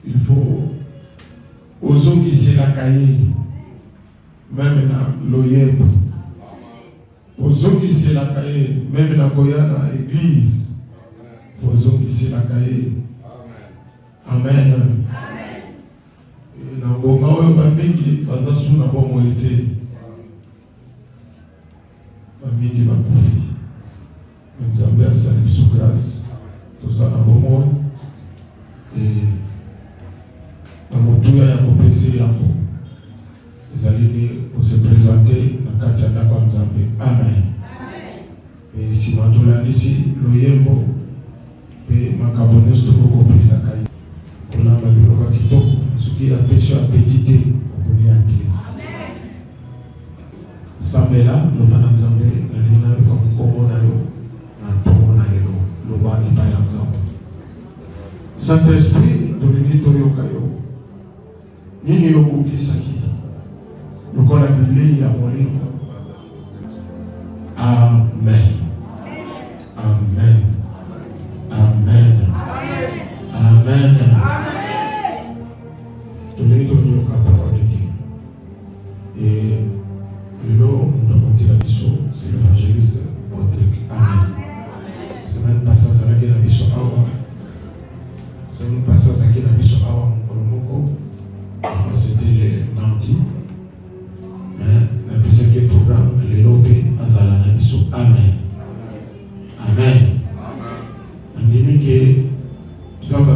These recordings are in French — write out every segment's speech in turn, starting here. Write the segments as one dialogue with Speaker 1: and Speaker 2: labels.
Speaker 1: Il faut aux qui se la cahier, même dans l'Oyeb, aux qui se la cahier, même dans Goyana, l'église, aux qui se la cahier. Amen. Dans Gomawe, Bamiki, Bazasu, n'a pas moïté. Bamiki va profiter. Nous avons versé sous grâce, tout ça n'a pas moïté. Et dans mon tour, il y a un peu les alliés pour se présenter dans le cadre de Amen. Et si je suis ici, l'Oyembo, et ma cabane, je peux compris ça. Pour la majorité qui tombe, ce qui a péché à petit dé, pour lui attirer. Samela, nous allons nous amener dans l'île comme Komonayo, dans Tomonayo, le bas est par exemple. Saint-Esprit, de l'unité Yokayo, Nini Yokuki Saki, nous connaissons la Bible à mon livre. Amen. Amen. Amen. Amen. De l'unité Yoka, parole de Dieu. Et là, nous avons dit la mission, c'est l'évangéliste Rodrigue. Amen. Semaine passée, ça a été la mission avant. C'est un passage qui est la mission avant c'était le mardi, mais le deuxième programme, le lobby, Azala la mission. Amen. Amen. On dit que ça va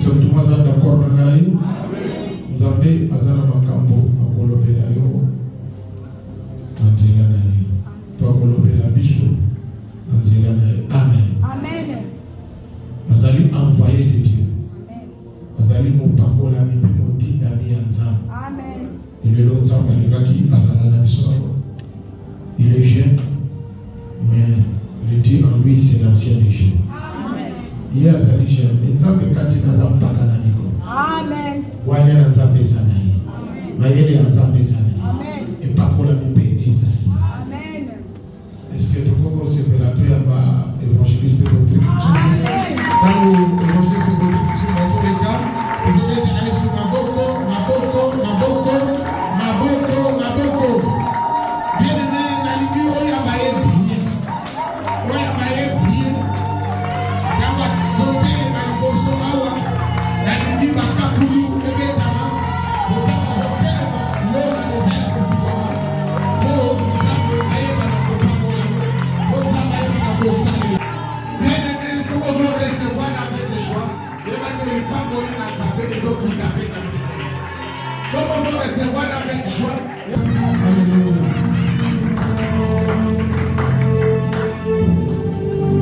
Speaker 1: Surtout, vous êtes d'accord dans la vie. Vous avez Azana Makambo, à Kolopé Dayo, dans Zélanaï. Toi, Kolopé Dabiso, dans Zélanaï. Amen.
Speaker 2: Amen.
Speaker 1: Vous allez envoyer de Dieu. Vous allez nous parler, nous dire,
Speaker 2: Amen.
Speaker 1: il est l'autre, il est jeune, mais le Dieu en lui, c'est l'ancien des jours.
Speaker 2: Amen.
Speaker 1: Hier, Azali jeune, il n'a pas de
Speaker 2: Amen.
Speaker 1: Wanya na nzambe zanayi. Mayele ya nzambe zanayi.
Speaker 2: Amen.
Speaker 1: Et pakola mipe ezali.
Speaker 2: Amen.
Speaker 1: Est-ce que nous pouvons se faire la paix à l'évangéliste de votre culture?
Speaker 2: Amen.
Speaker 1: Quand l'évangéliste de votre culture, dans les cas, vous allez aller sur Maboko. Bien aimé, Nalibi, Oya Baye bien. Oya Baye bien. Kama zote Maliboso Awa. Nalibi Bakapulu, Egetama. Kutama Hotelema, Lora les ailes pour Fouama. Pour Zambe Aema na Kopamola. Pour Zambe Aema na Kosali. Bien aimé, je vous recevoir avec des joies. Et maintenant, il n'y a pas de donner la table et les autres qui l'ont fait. Je vous recevoir avec joie. Alléluia.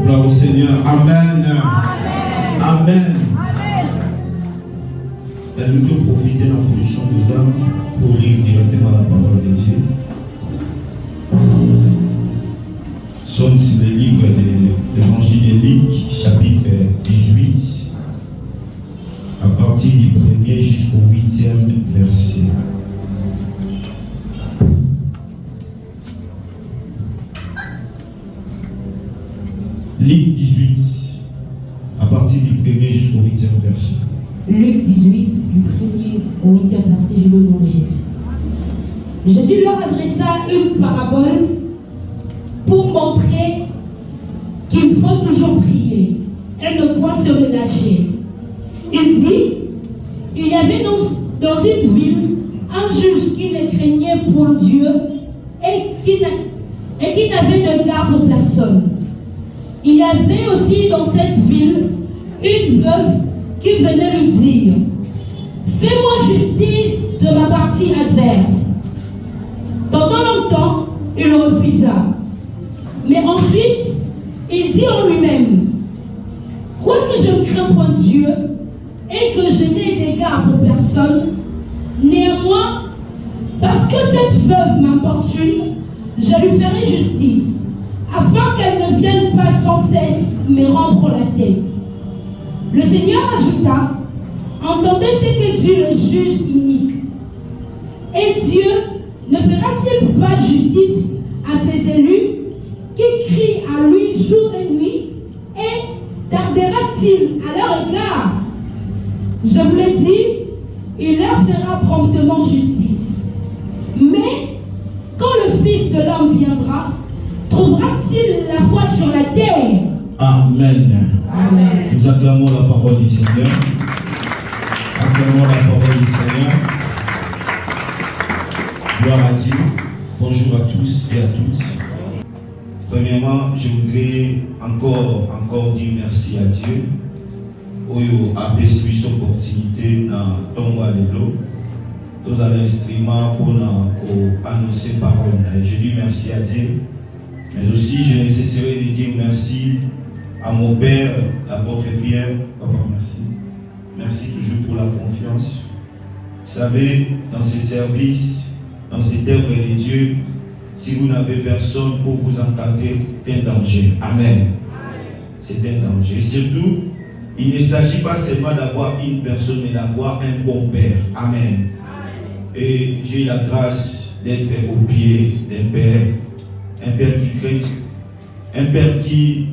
Speaker 1: Gloire au Seigneur. Amen. Amen. Amen.
Speaker 3: Elle nous doit profiter de la position de dame pour lire directement la parole de Dieu. Sommes sur le livre de l'Évangile de Luc, chapitre 18, à partir du 1er jusqu'au 8e verset. Luc 18, à partir du 1er jusqu'au 8e verset.
Speaker 4: Luc 18, du 1er au 8e verset, je le nom de Jésus. Jésus leur adressa une parabole pour montrer qu'il faut toujours prier et ne point se relâcher. Il dit, il y avait dans une ville un juge qui ne craignait point Dieu et qui n'avait de garde pour personne. Il y avait aussi dans cette ville une veuve qui venait lui dire, fais-moi justice de ma partie adverse. Pendant longtemps, il refusa. Mais ensuite, il dit en lui-même, quoique je ne crains point Dieu et que je n'ai d'égard pour personne, néanmoins, parce que cette veuve m'importune, je lui ferai justice, afin qu'elle ne vienne pas sans cesse me rendre la tête. Le Seigneur ajouta, entendez ce que dit le juge inique. Et Dieu ne fera-t-il pas justice à ses élus qui crient à lui jour et nuit, et tardera-t-il à leur égard? Je vous l'ai dit, il leur fera promptement justice. Mais quand le Fils de l'homme viendra, trouvera-t-il la foi sur la terre?
Speaker 3: Amen.
Speaker 4: Amen.
Speaker 3: Nous acclamons la parole du Seigneur. Acclamons la parole du Seigneur. Gloire à Dieu. Bonjour à tous et à toutes. Premièrement, je voudrais encore dire merci à Dieu. Oyo a perçu cette opportunité dans ton Walelo. Nous avons l'instrument pour annoncer parole. Je dis merci à Dieu. Mais aussi, je ne cesserai de dire merci à mon Père, l'apôtre Pierre. Papa, merci. Merci toujours pour la confiance. Vous savez, dans ces services, dans cette œuvre de Dieu, si vous n'avez personne pour vous encadrer, c'est un danger. Amen. C'est un danger. Surtout, il ne s'agit pas seulement d'avoir une personne, mais d'avoir un bon Père. Amen. Et j'ai la grâce d'être au pied d'un Père. Un Père qui craint, un Père qui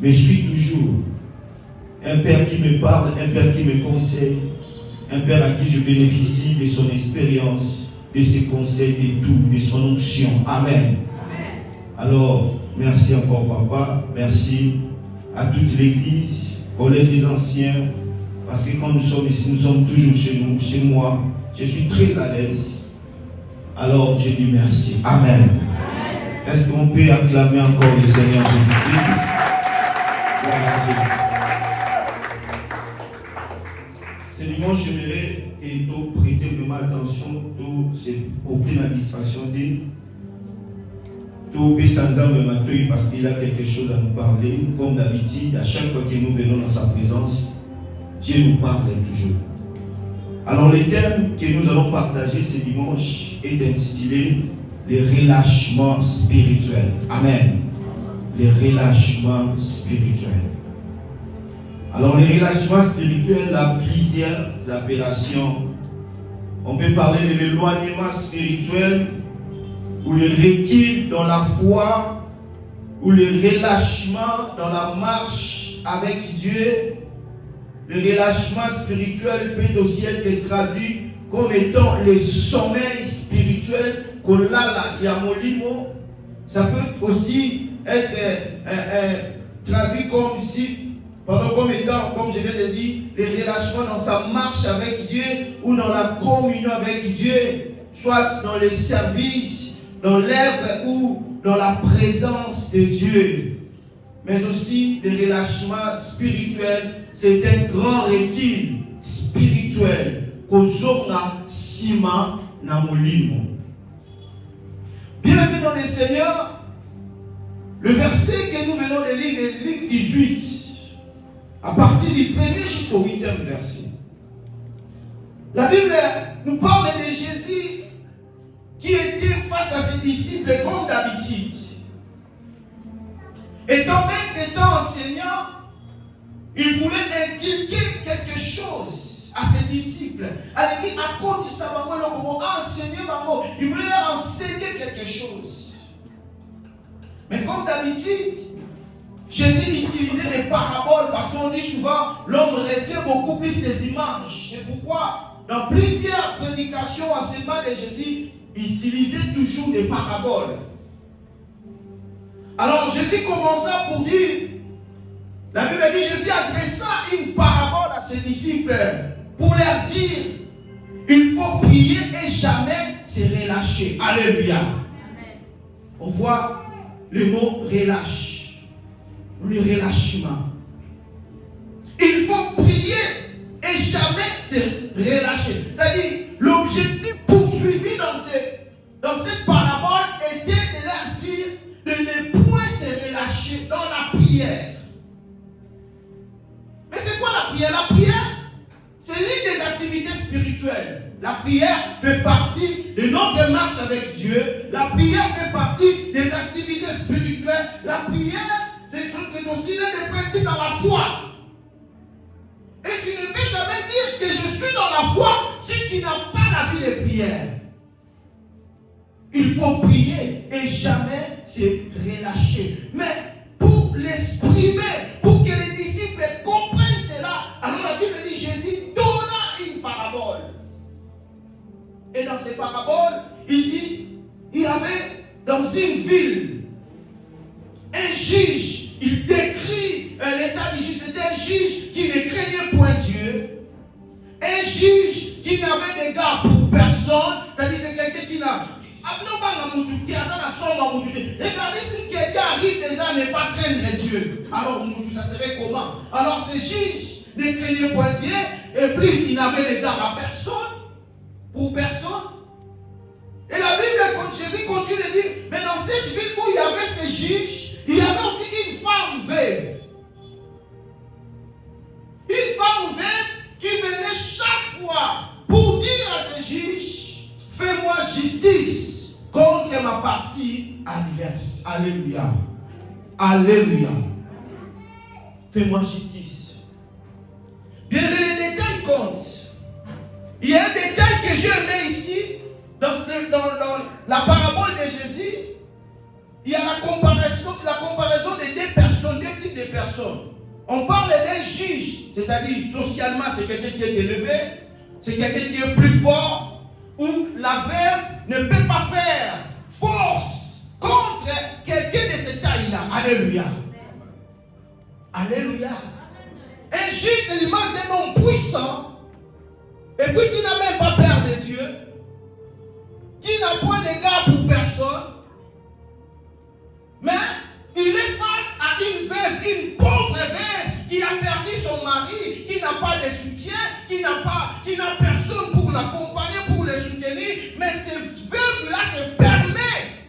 Speaker 3: me suit toujours, un Père qui me parle, un Père qui me conseille, un Père à qui je bénéficie de son expérience, de ses conseils, de tout, de son onction. Amen. Alors, merci encore Papa, merci à toute l'Église, collège des anciens, parce que quand nous sommes ici, nous sommes toujours chez moi, je suis très à l'aise. Alors, je dis merci. Amen. Est-ce qu'on peut acclamer encore le Seigneur Jésus-Christ? dimanche, j'aimerais que tu prêtes vraiment attention, tu aucune administration de tout sans âme m'accueille parce qu'il a quelque chose à nous parler. Comme d'habitude, à chaque fois que nous venons dans sa présence, Dieu nous parle toujours. Alors le thème que nous allons partager ce dimanche est intitulé les relâchements spirituels. Amen. Les relâchements spirituels. Alors les relâchements spirituels ont plusieurs appellations. On peut parler de l'éloignement spirituel, ou le recul dans la foi, ou le relâchement dans la marche avec Dieu. Le relâchement spirituel peut aussi être traduit comme étant le sommeil spirituel. Ça peut aussi être traduit comme étant, comme je viens de dire, le relâchement dans sa marche avec Dieu ou dans la communion avec Dieu, soit dans les services, dans l'œuvre ou dans la présence de Dieu. Mais aussi le relâchement spirituel, c'est un grand recul spirituel kozonga sima na molimo. Bien-aimés dans le Seigneur, le verset que nous venons de lire est Luc 18, à partir du 1er jusqu'au 8e verset. La Bible nous parle de Jésus qui était face à ses disciples comme d'habitude. Étant maître, étant enseignant, il voulait inculquer quelque chose à ses disciples. Il voulait leur enseigner quelque chose. Mais comme d'habitude, Jésus utilisait des paraboles parce qu'on dit souvent l'homme retient beaucoup plus des images. C'est pourquoi dans plusieurs prédications, enseignements de Jésus, il utilisait toujours des paraboles. Alors Jésus commença pour dire, la Bible dit, Jésus adressa une parabole à ses disciples pour leur dire, il faut prier et jamais se relâcher. Alléluia. On voit le mot relâche, le relâchement. Il faut prier et jamais se relâcher. C'est-à-dire, l'objectif poursuivi dans cette parabole était de leur dire de ne point se relâcher dans la prière. Mais c'est quoi la prière? La prière, c'est l'une des activités spirituelles. La prière fait partie de notre marche avec Dieu. La prière fait partie des activités spirituelles. La prière, c'est aussi l'un des principes dans la foi. Et tu ne peux jamais dire que je suis dans la foi si tu n'as pas la vie de prière. Il faut prier et jamais se relâcher. Mais pour l'exprimer, pour que les disciples comprennent cela, alors la Bible dit Jésus donna une parabole. Et dans ces paraboles, il dit, il y avait dans une ville un juge. Il décrit l'état du juge. C'était un juge qui ne craignait point Dieu. Un juge qui n'avait d'égard pour personne. C'est-à-dire c'est quelqu'un qui n'a... Regardez si quelqu'un arrive déjà à ne pas craindre Dieu. Alors ça serait comment? Alors ce juge ne craignait point Dieu. Et plus il n'avait d'égard à personne. Pour personne. Et la Bible, Jésus continue de dire, mais dans cette ville où il y avait ce juge, il y avait aussi une femme veuve. Une femme veuve qui venait chaque fois pour dire à ce juge, fais-moi justice contre ma partie adverse. Alléluia. Alléluia. Fais-moi justice. Bien, les détails comptent. Il y a un détail que j'ai aimé ici, dans la parabole de Jésus. Il y a la comparaison de deux personnes, deux types de personnes. On parle d'un juge, c'est-à-dire socialement, c'est quelqu'un qui est élevé, c'est quelqu'un qui est plus fort, où la veuve ne peut pas faire force contre quelqu'un de cette taille-là. Alléluia. Alléluia. Un juge, c'est l'image d'un homme puissant, et puis qui n'a même pas peur de Dieu, qui n'a point d'égard pour personne, mais il est face à une veuve, une pauvre veuve qui a perdu son mari, qui n'a pas de soutien, qui
Speaker 1: qui n'a personne pour l'accompagner, pour le soutenir, mais ce veuve-là se permet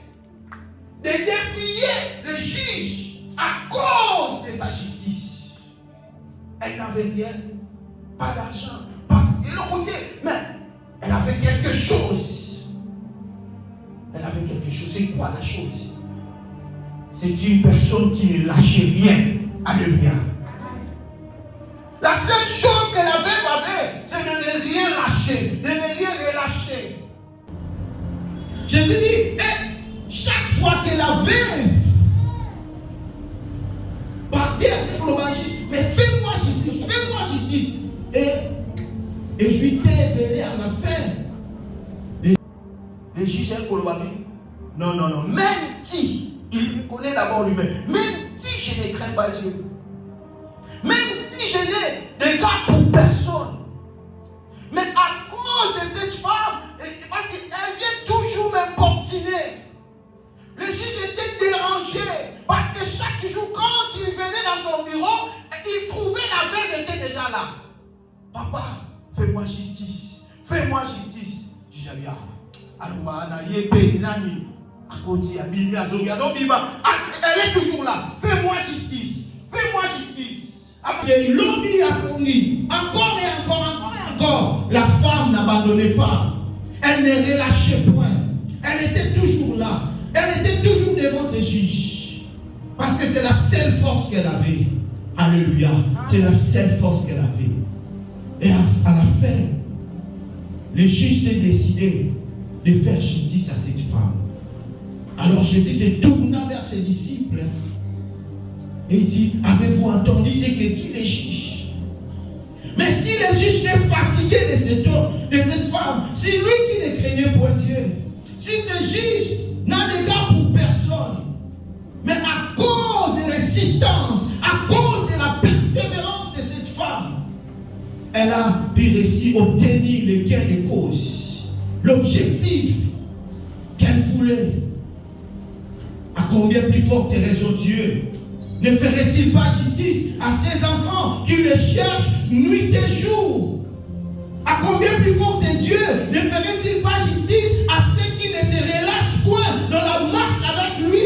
Speaker 1: de défier le juge à cause de sa justice. Elle n'avait rien, pas d'argent, pas de l'autre côté, mais elle avait quelque chose. Elle avait quelque chose. C'est quoi la chose? C'est une personne qui ne lâchait rien. Alléluia. La seule chose que la veuve avait, c'est de ne rien lâcher, de ne rien relâcher. Jésus dit, chaque fois que la veuve partait avec le magiste, mais fais-moi justice. Et je suis télébélé à la fin. Les juges non. Même si, il connaît d'abord lui-même, même si je ne crains pas Dieu, même si je n'ai d'égard pour personne, mais à cause de cette femme, parce qu'elle vient toujours m'importuner, le juge était dérangé, parce que chaque jour, quand il venait dans son bureau, il trouvait la veuve était déjà là. Papa, fais-moi justice. J'ai dit, elle est toujours là. Fais-moi justice. Et l'homme a fourni. Encore et encore. La femme n'abandonnait pas. Elle ne relâchait point. Elle était toujours là. Elle était toujours devant ses juges. Parce que c'est la seule force qu'elle avait. Alléluia. C'est la seule force qu'elle avait. Et à la fin, le juge s'est décidé de faire justice à cette femme. Alors Jésus se tourna vers ses disciples et il dit, avez-vous entendu ce que dit les juges? Mais si les juges étaient fatigués de cet homme, de cette femme, c'est lui qui ne craignait point Dieu. Si ce juge n'a d'égard pour personne, mais à cause de l'assistance, à cause de la persévérance de cette femme, elle a pu réussir à obtenir le gain de cause. L'objectif qu'elle voulait. À combien plus forte raison Dieu ne ferait-il pas justice à ses enfants qui le cherchent nuit et jour? À combien plus forte Dieu ne ferait-il pas justice à ceux qui ne se relâchent point dans la marche avec lui?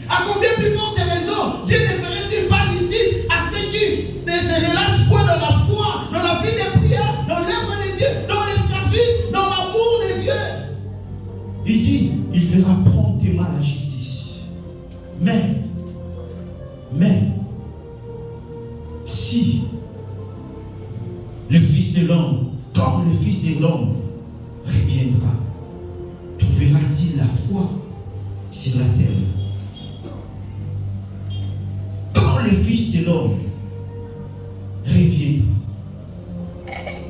Speaker 1: À combien plus forte raison Dieu ne ferait-il pas justice à ceux qui ne se relâchent point dans la foi, dans la vie de prière, dans l'œuvre de Dieu, dans le service, dans l'amour de Dieu? Il dit, il fera promptement la justice. Mais, si le Fils de l'homme, quand le Fils de l'homme reviendra, trouvera-t-il la foi sur la terre? Quand le Fils de l'homme reviendra,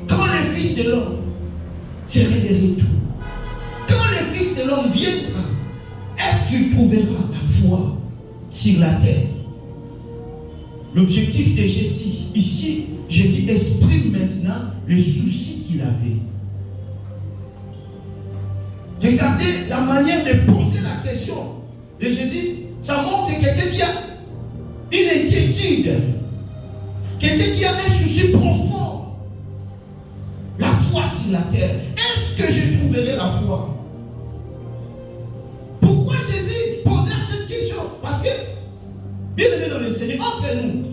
Speaker 1: quand le Fils de l'homme sera de retour, quand le Fils de l'homme viendra, est-ce qu'il trouvera la foi sur la terre? L'objectif de Jésus, ici, Jésus exprime maintenant le souci qu'il avait. Regardez la manière de poser la question de Jésus. Ça montre quelqu'un qui a une inquiétude, quelqu'un qui a un souci profond. La foi sur la terre. Est-ce que je trouverai la foi? Pourquoi Jésus posait cette question? Parce que, bien aimé dans le Seigneur, entre nous,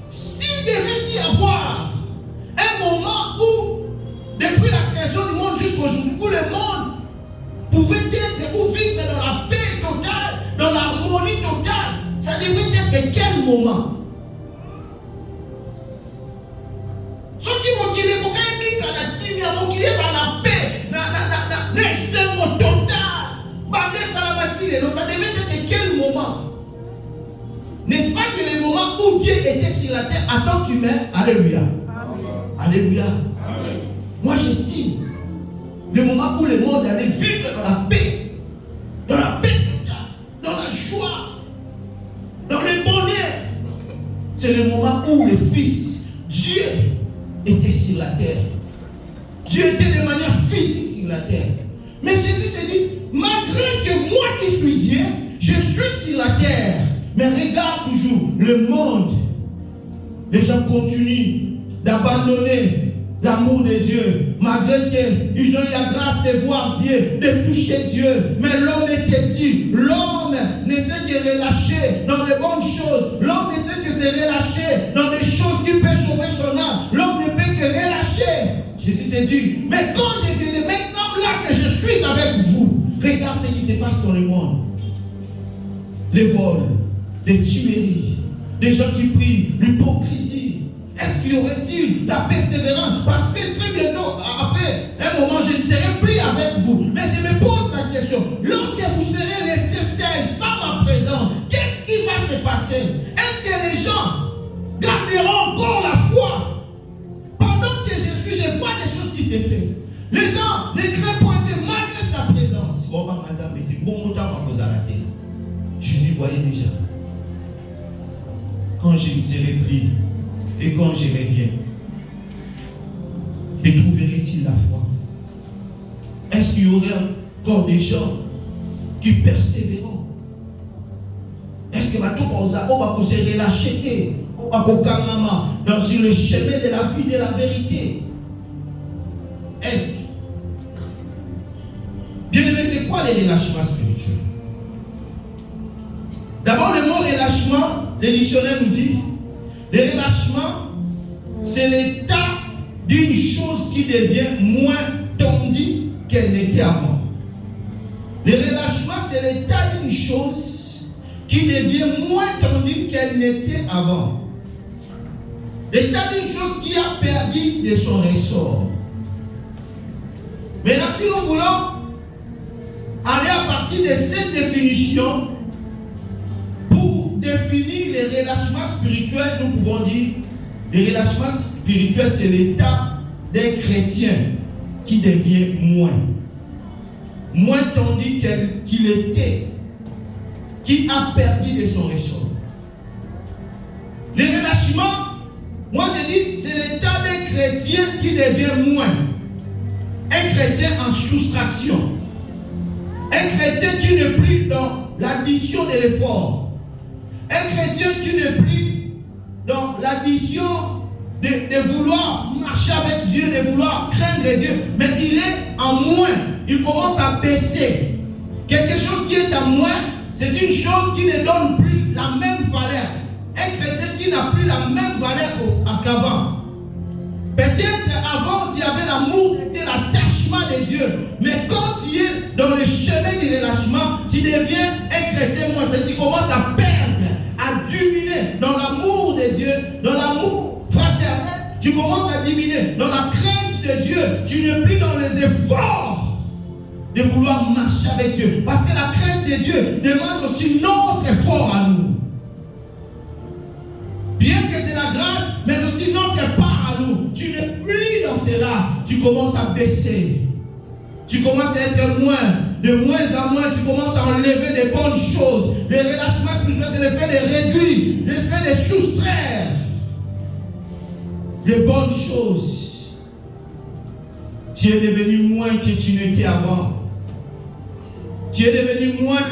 Speaker 1: s'il devait y avoir un moment où, depuis la création du monde jusqu'aujourd'hui, où le monde pouvait être ou vivre dans la paix totale, dans l'harmonie totale, ça devait être quel moment? Ceux qui m'ont dit que la paix, le total, ça devait être quel moment? N'est-ce pas que le moment où Dieu était sur la terre en tant qu'humain? Alléluia. Amen. Alléluia. Amen. Moi j'estime le moment où le monde allait vivre dans la paix totale, dans la joie, dans le bonheur. C'est le moment où le Fils, Dieu, était sur la terre. Dieu était de manière physique sur la terre. Mais Jésus s'est dit, malgré que moi qui suis Dieu, je suis sur la terre. Mais regarde toujours le monde. Les gens continuent
Speaker 3: d'abandonner l'amour de Dieu, malgré qu'ils ont eu la grâce de voir Dieu, de toucher Dieu. Mais l'homme est têtu. L'homme ne sait que relâcher dans les bonnes choses. L'homme ne sait que se relâcher dans les choses qui peuvent sauver son âme. L'homme ne peut que relâcher. Jésus s'est dit, mais quand je viens maintenant là que je suis avec vous, regarde ce qui se passe dans le monde. Les vols, les tueries, des gens qui prient, l'hypocrisie. Est-ce qu'il y aurait-il la persévérance? Parce que très bientôt, après un moment, je ne serai plus avec vous. Mais je me pose la question, lorsque vous serez laissés seuls, sans ma présence, qu'est-ce qui va se passer? Est-ce que les gens garderont encore la foi? Pendant que je suis, je vois des choses qui se font. Les gens ne craignent pas Dieu malgré sa présence. Jésus voyait déjà. Quand je ne serai plus, et quand je reviens, et trouverait-il la foi? Est-ce qu'il y aurait encore des gens qui persévéreront? Est-ce que on va se relâcher sur le chemin de la vie, de la vérité? Est-ce que, bien aimé, c'est quoi les relâchements spirituels? D'abord, le mot relâchement, le dictionnaire nous dit, le relâchement, c'est l'état d'une chose qui devient moins tendue qu'elle n'était avant. Le relâchement, c'est l'état d'une chose qui devient moins tendue qu'elle n'était avant. L'état d'une chose qui a perdu de son ressort. Maintenant, si nous voulons aller à partir de cette définition, pour définir les relâchements spirituels, nous pouvons dire les relâchements spirituels, c'est l'état d'un chrétien qui devient moins tendu qu'il était, qui a perdu de son ressort. Les relâchements, moi je dis, c'est l'état d'un chrétien qui devient moins. Un chrétien en soustraction. Un chrétien qui n'est plus dans l'addition de l'effort. Un chrétien qui n'est plus dans l'addition de vouloir marcher avec Dieu, de vouloir craindre Dieu. Mais il est en moins. Il commence à baisser. Quelque chose qui est en moins, c'est une chose qui ne donne plus la même valeur. Un chrétien qui n'a plus la même valeur qu'avant. Peut-être avant, tu avais l'amour et l'attachement de Dieu. Mais quand tu es dans le chemin du relâchement, tu deviens un chrétien. Moi, tu commences à perdre, à diminuer dans l'amour de Dieu, dans l'amour fraternel. Tu commences à diminuer dans la crainte de Dieu. Tu n'es plus dans les efforts de vouloir marcher avec Dieu. Parce que la crainte de Dieu demande aussi notre effort à nous. Bien que c'est la grâce, mais aussi notre part à nous. Tu n'es plus dans cela. Tu commences à baisser. Tu commences à être de moins en moins. Tu commences à enlever des bonnes choses. Le relâchement spirituel, c'est le fait de réduire, le fait de soustraire les bonnes choses. Tu es devenu moins que tu n'étais avant. Tu es devenu moins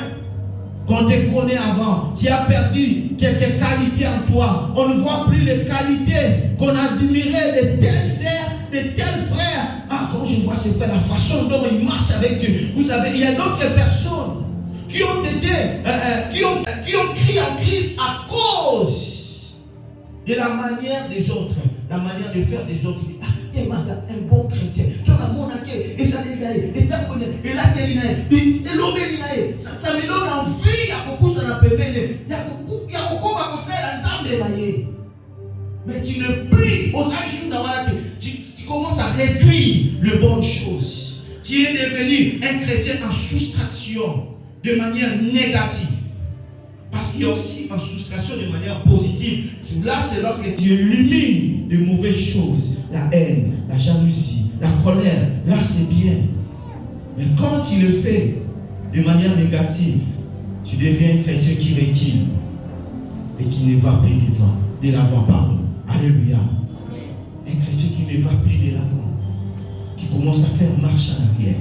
Speaker 3: qu'on te connaît avant. Tu as perdu quelques qualités en toi. On ne voit plus les qualités qu'on admirait de telles sœurs, de tels frères. Ah, quand je vois ces frères, la façon dont ils marchent avec Dieu. Vous savez, il y a d'autres personnes qui ont été, qui ont crié en Christ à cause de la manière des autres, la manière de faire des autres. Ah, un bon chrétien. Ça me donne envie à beaucoup ça mais tu ne pries tu commences à réduire les bonnes choses. Tu es devenu un chrétien en soustraction de manière négative. Parce qu'il y a aussi en soustraction de manière positive. Là, c'est lorsque tu élimines de mauvaises choses. La haine, la jalousie, la colère. Là, c'est bien. Mais quand tu le fais de manière négative, tu deviens un chrétien qui recule et qui ne va plus de l'avant. Pardon. Alléluia. Un chrétien qui ne va plus de l'avant. Qui commence à faire marche en arrière.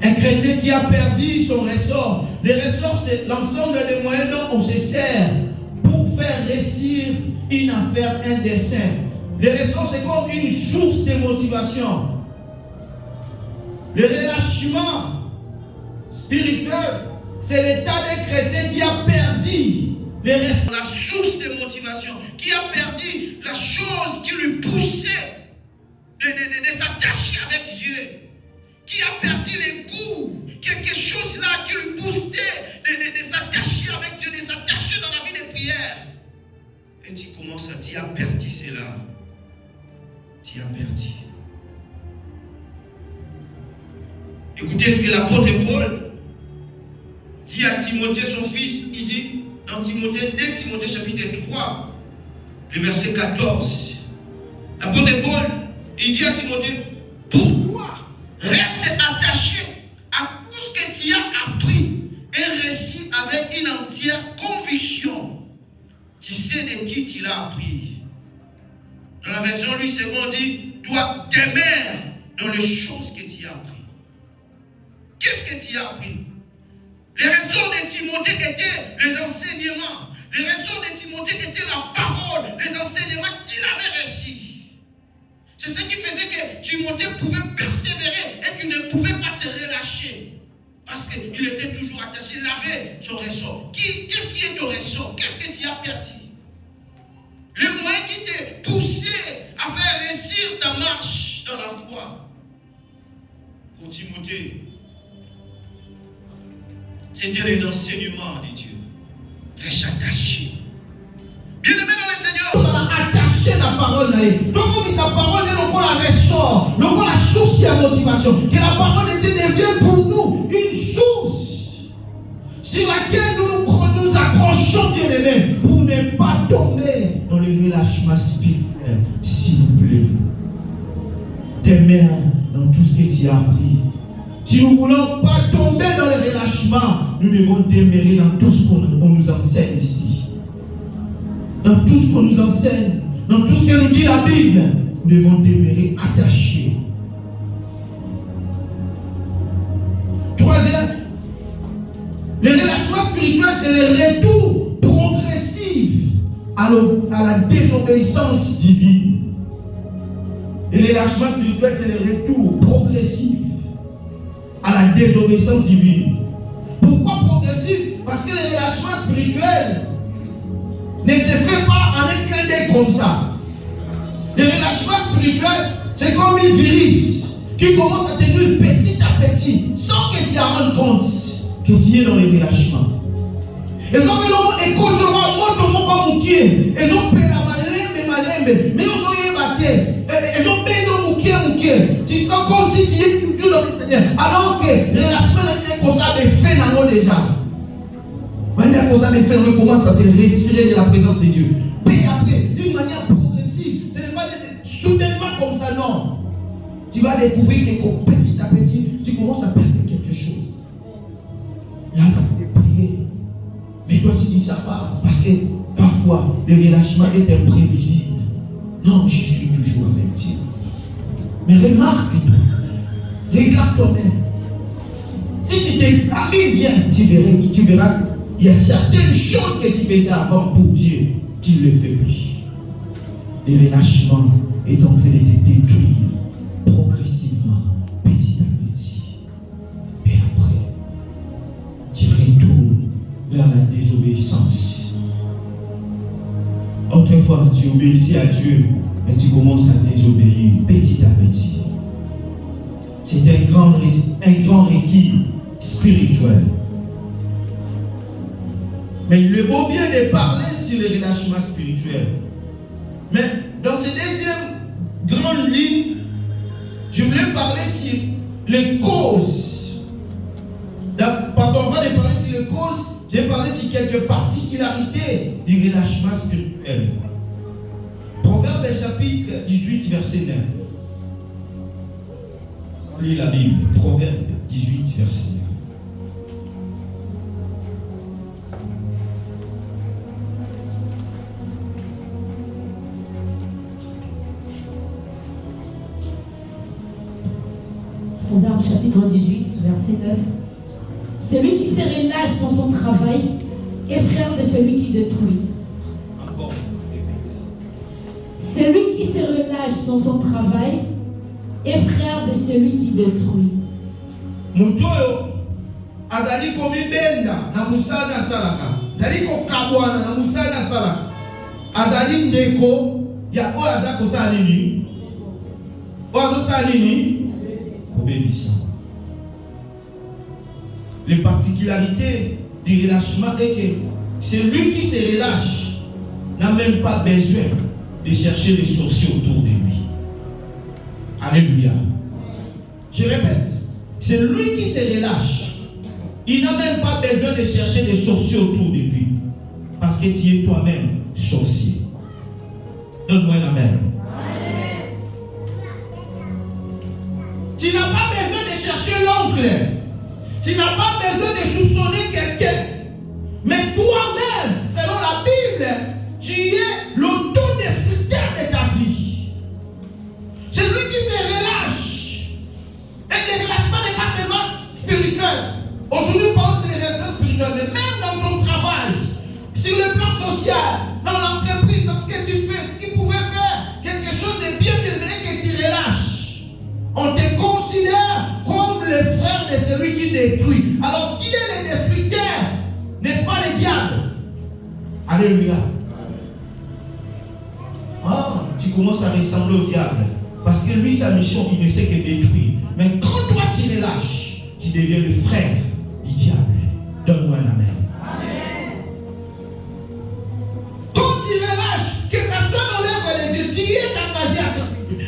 Speaker 3: Un chrétien qui a perdu son ressort. Les ressorts, c'est l'ensemble des moyens dont on se sert pour pour faire réussir une affaire, un dessein. Les raisons, c'est comme une source de motivation. Le relâchement spirituel, c'est l'état d'un chrétien qui a perdu la source de motivation, qui a perdu la chose qui lui poussait de s'attacher avec Dieu, qui a perdu les goûts, quelque chose là qui lui boostait de s'attacher avec Dieu, de s'attacher dans la vie de prière. Et tu commences à dire, tu as perdu cela. Tu as perdu. Écoutez ce que l'apôtre Paul dit à Timothée, son fils. Il dit dans Timothée, 2 Timothée chapitre 3, le verset 14. L'apôtre Paul, il dit à Timothée, pourquoi reste attaché à tout ce que tu as appris et récit avec une entière conviction. Tu sais de qui tu l'as appris. Dans la version lui second dit, toi demeure dans les choses que tu as appris. Qu'est-ce que tu as appris? Les raisons de Timothée étaient les enseignements. Les raisons de Timothée étaient la parole, les enseignements qu'il avait reçus. C'est ce qui faisait que Timothée pouvait persévérer et qu'il ne pouvait pas se relâcher. Parce qu'il était toujours attaché, il avait son ressort. Qu'est-ce qui est ton ressort? Qu'est-ce que tu as perdu? Le moyen qui t'a poussé à faire réussir ta marche dans la foi. Pour Timothée, c'était les enseignements de Dieu. Reste attaché. Bien-aimé dans le Seigneur, on a attaché la parole. Donc on dit sa parole est encore la ressort, encore la source de motivation. Que la parole de Dieu devienne pour nous une source sur laquelle nous accrochons, bien-aimé, pour ne pas tomber dans le relâchement spirituel. S'il vous plaît, demeure dans tout ce que tu as appris. Si nous ne voulons pas tomber dans le relâchement, nous devons demeurer dans tout ce qu'on nous enseigne ici. Dans tout ce qu'on nous enseigne, dans tout ce que nous dit la Bible, nous devons demeurer attachés. Troisième, le relâchement spirituel, c'est le retour progressif à la désobéissance divine. Le relâchement spirituel, c'est le retour progressif à la désobéissance divine. Pourquoi progressif? Parce que le relâchement spirituel ne se fait pas en un clin d'œil comme ça. Le relâchement spirituel, c'est comme un virus qui commence à te nuire petit à petit, sans que tu te rendes compte que tu es dans le relâchement. Et donc, ils écoutent sur moi, ils ont payé la malembe, mais ils ont battu. Ils ont payé le mouké. Tu sens comme si tu es toujours dans le Seigneur. Alors que le relâchement est comme ça, mais fait dans déjà. Maintenant, comme ça, les faits commencent à te retirer de la présence de Dieu. Puis après, d'une manière progressive, ce n'est pas soudainement comme ça, non. Tu vas découvrir que petit à petit, tu commences à perdre quelque chose. Là, tu peux prier. Mais toi, tu dis ça pas. Parce que parfois, le relâchement est imprévisible. Non, je suis toujours avec Dieu. Mais remarque-toi. Regarde toi-même. Si tu t'examines bien, tu verras. Il y a certaines choses que tu faisais avant pour Dieu, tu ne le fais plus. Le relâchement est en train de te détruire progressivement, petit à petit. Et après, tu retournes vers la désobéissance. Autrefois, tu obéissais à Dieu, mais tu commences à désobéir petit à petit. C'est un grand requis spirituel. Mais il est beau bien de parler sur le relâchement spirituel. Mais dans cette deuxième grande ligne, je voulais parler sur les causes. Pardon, avant de parler sur les causes, j'ai parlé sur quelques particularités du relâchement spirituel. Proverbe chapitre 18, verset 9. On lit la Bible. Proverbe 18, verset 9.
Speaker 4: Proverbe chapitre 18, verset 9. Celui qui se relâche dans son travail est frère de celui qui détruit. Celui qui se relâche dans son travail est frère de celui qui détruit.
Speaker 5: Mutoyo azali komibenda na musala salaka. Zali kokabwana na musala salaka. Azali ndeko ya oyo aza kosala nini? Oyo azosala nini? Kobebisa. Les particularités du relâchement est que celui qui se relâche n'a même pas besoin de chercher des sorciers autour de lui. Alléluia. Je répète, celui qui se relâche, il n'a même pas besoin de chercher des sorciers autour de lui. Parce que tu es toi-même sorcier. Donne-moi un amen. Tu n'as pas besoin de chercher l'oncle. Tu n'as pas besoin de soupçonner quelqu'un. Mais toi-même, selon la Bible, tu es l'autodestructeur de ta vie. Celui qui se relâche. Et le relâchement n'est pas seulement spirituel. Aujourd'hui, on parle de relâchement spirituel, mais même dans ton travail, sur le plan social, dans l'entreprise, dans ce que tu fais, ce qui pouvait faire quelque chose de bien et que tu relâches. On te considère comme le frère de celui qui détruit. Alors, qui est le destructeur? N'est-ce pas le diable? Alléluia. Ah, tu commences à ressembler au diable. Parce que lui, sa mission, il ne sait que détruire. Mais quand toi, tu relâches, tu deviens le frère du diable. Donne-moi un amen. Quand tu relâches, que ça soit dans l'œuvre de Dieu, tu es engagé à ça.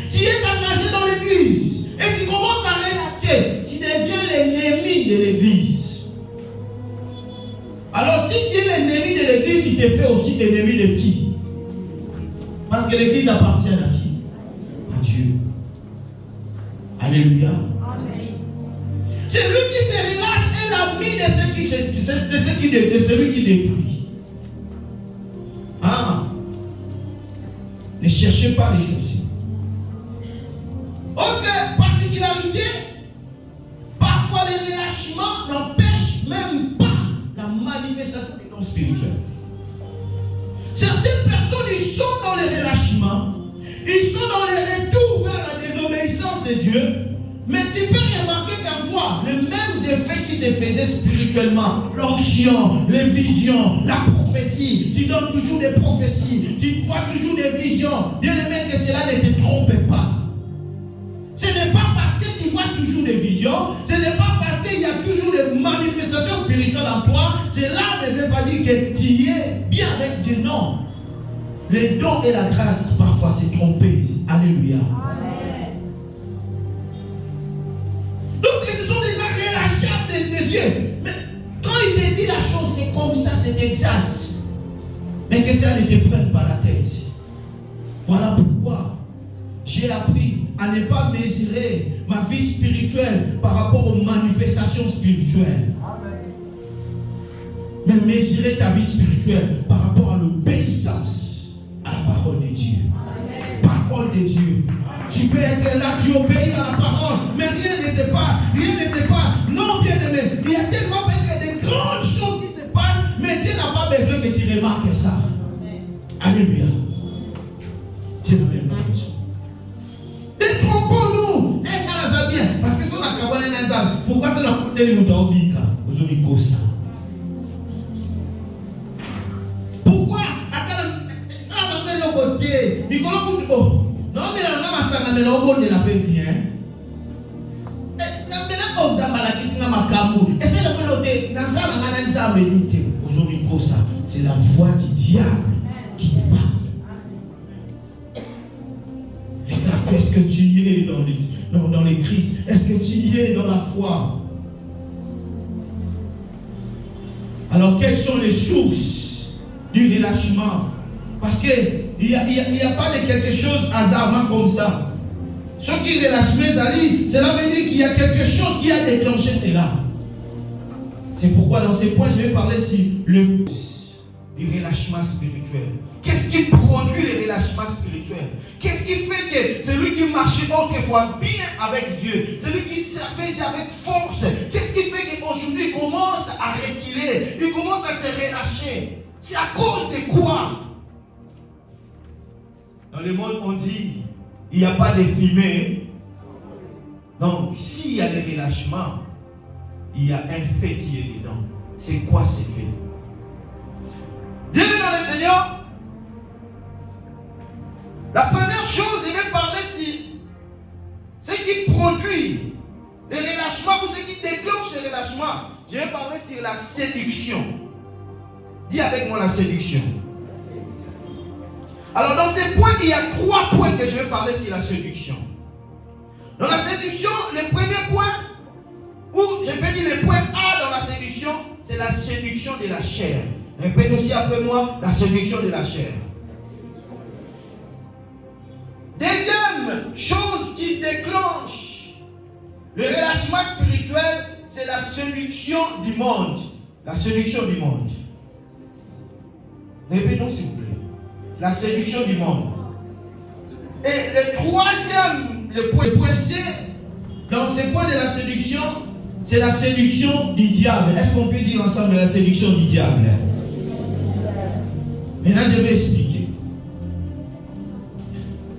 Speaker 5: Tu es engagé dans l'église. Et tu commences à relâcher. Tu deviens l'ennemi de l'église. Alors si tu es l'ennemi de l'église, tu te fais aussi l'ennemi de qui? Parce que l'église appartient à qui? À Dieu. Alléluia. Celui qui se relâche est l'ami de celui qui détruit. Ah. Ne cherchez pas les sorciers. Autre particularité, parfois le relâchement n'empêche même pas la manifestation des dons spirituels. Certaines personnes, ils sont dans le relâchement, ils sont dans le retour vers la désobéissance de Dieu, mais tu peux remarquer qu'en toi, les mêmes effets qui se faisaient spirituellement, l'onction, les visions, la prophétie, tu donnes toujours des prophéties, tu vois toujours des visions. Bien aimé, que cela ne te trompe pas. Ce n'est pas parce que tu vois toujours des visions, ce n'est pas parce qu'il y a toujours des manifestations spirituelles en toi, cela ne veut pas dire que tu es bien avec Dieu, non. Les dons et la grâce, parfois, c'est trompé. Alléluia. Amen. Donc, ce sont des relâchables de Dieu. Mais quand il te dit la chose, c'est comme ça, c'est exact. Mais que cela ne te prenne pas la tête. Voilà pourquoi j'ai appris à ne pas mesurer ma vie spirituelle par rapport aux manifestations spirituelles. Mais mesurer ta vie spirituelle par rapport à l'obéissance à la parole de Dieu. Parole de Dieu. Tu peux être là, tu obéis à la parole, mais rien ne se passe, rien ne se passe. Non, bien aimé, il y a tellement de grandes choses qui se passent, mais Dieu n'a pas besoin que tu remarques ça. Alléluia. Dieu n'a même pas besoin. Détrompons-nous. Parce que si on a cabane dans pourquoi c'est la côté de Moutaobika aux Omikosa? Pourquoi ça n'a pas le côté Nicolas Moutiko? Non, mais on a ma saga, mais on a la paix bien. C'est la voix du diable qui te parle. Regarde, est-ce que tu y es dans les Christ? Est-ce que tu y es dans la foi? Alors, quelles sont les sources du relâchement? Parce qu'il n'y a pas de quelque chose hasardement comme ça. Ceux qui relâchent mes amis, cela veut dire qu'il y a quelque chose qui a déclenché cela. C'est pourquoi dans ces points, je vais parler sur le relâchement spirituel. Qu'est-ce qui produit le relâchement spirituel? Qu'est-ce qui fait que celui qui marchait autrefois bien avec Dieu, celui qui servait Dieu avec force, qu'est-ce qui fait qu'aujourd'hui il commence à reculer, il commence à se relâcher? C'est à cause de quoi?
Speaker 3: Dans le monde, on dit, il n'y a pas de fumée. Donc, s'il y a des relâchements, il y a un fait qui est dedans. C'est quoi ce fait? Bienvenue dans le Seigneur. La première chose, il veut parler si ce qui produit les relâchements ou ce qui déclenche les relâchements. Je vais parler sur la séduction. Dis avec moi la séduction. Alors dans ces points, il y a 3 points que je vais parler sur la séduction. Dans la séduction, le premier point, ou je peux dire le point A dans la séduction, c'est la séduction de la chair. Répète aussi après moi, la séduction de la chair. Deuxième chose qui déclenche le relâchement spirituel, c'est la séduction du monde. La séduction du monde. Répétons s'il vous plaît. La séduction du monde. Et le troisième, le point C, dans ce point de la séduction, c'est la séduction du diable. Est-ce qu'on peut dire ensemble la séduction du diable? Maintenant, je vais expliquer.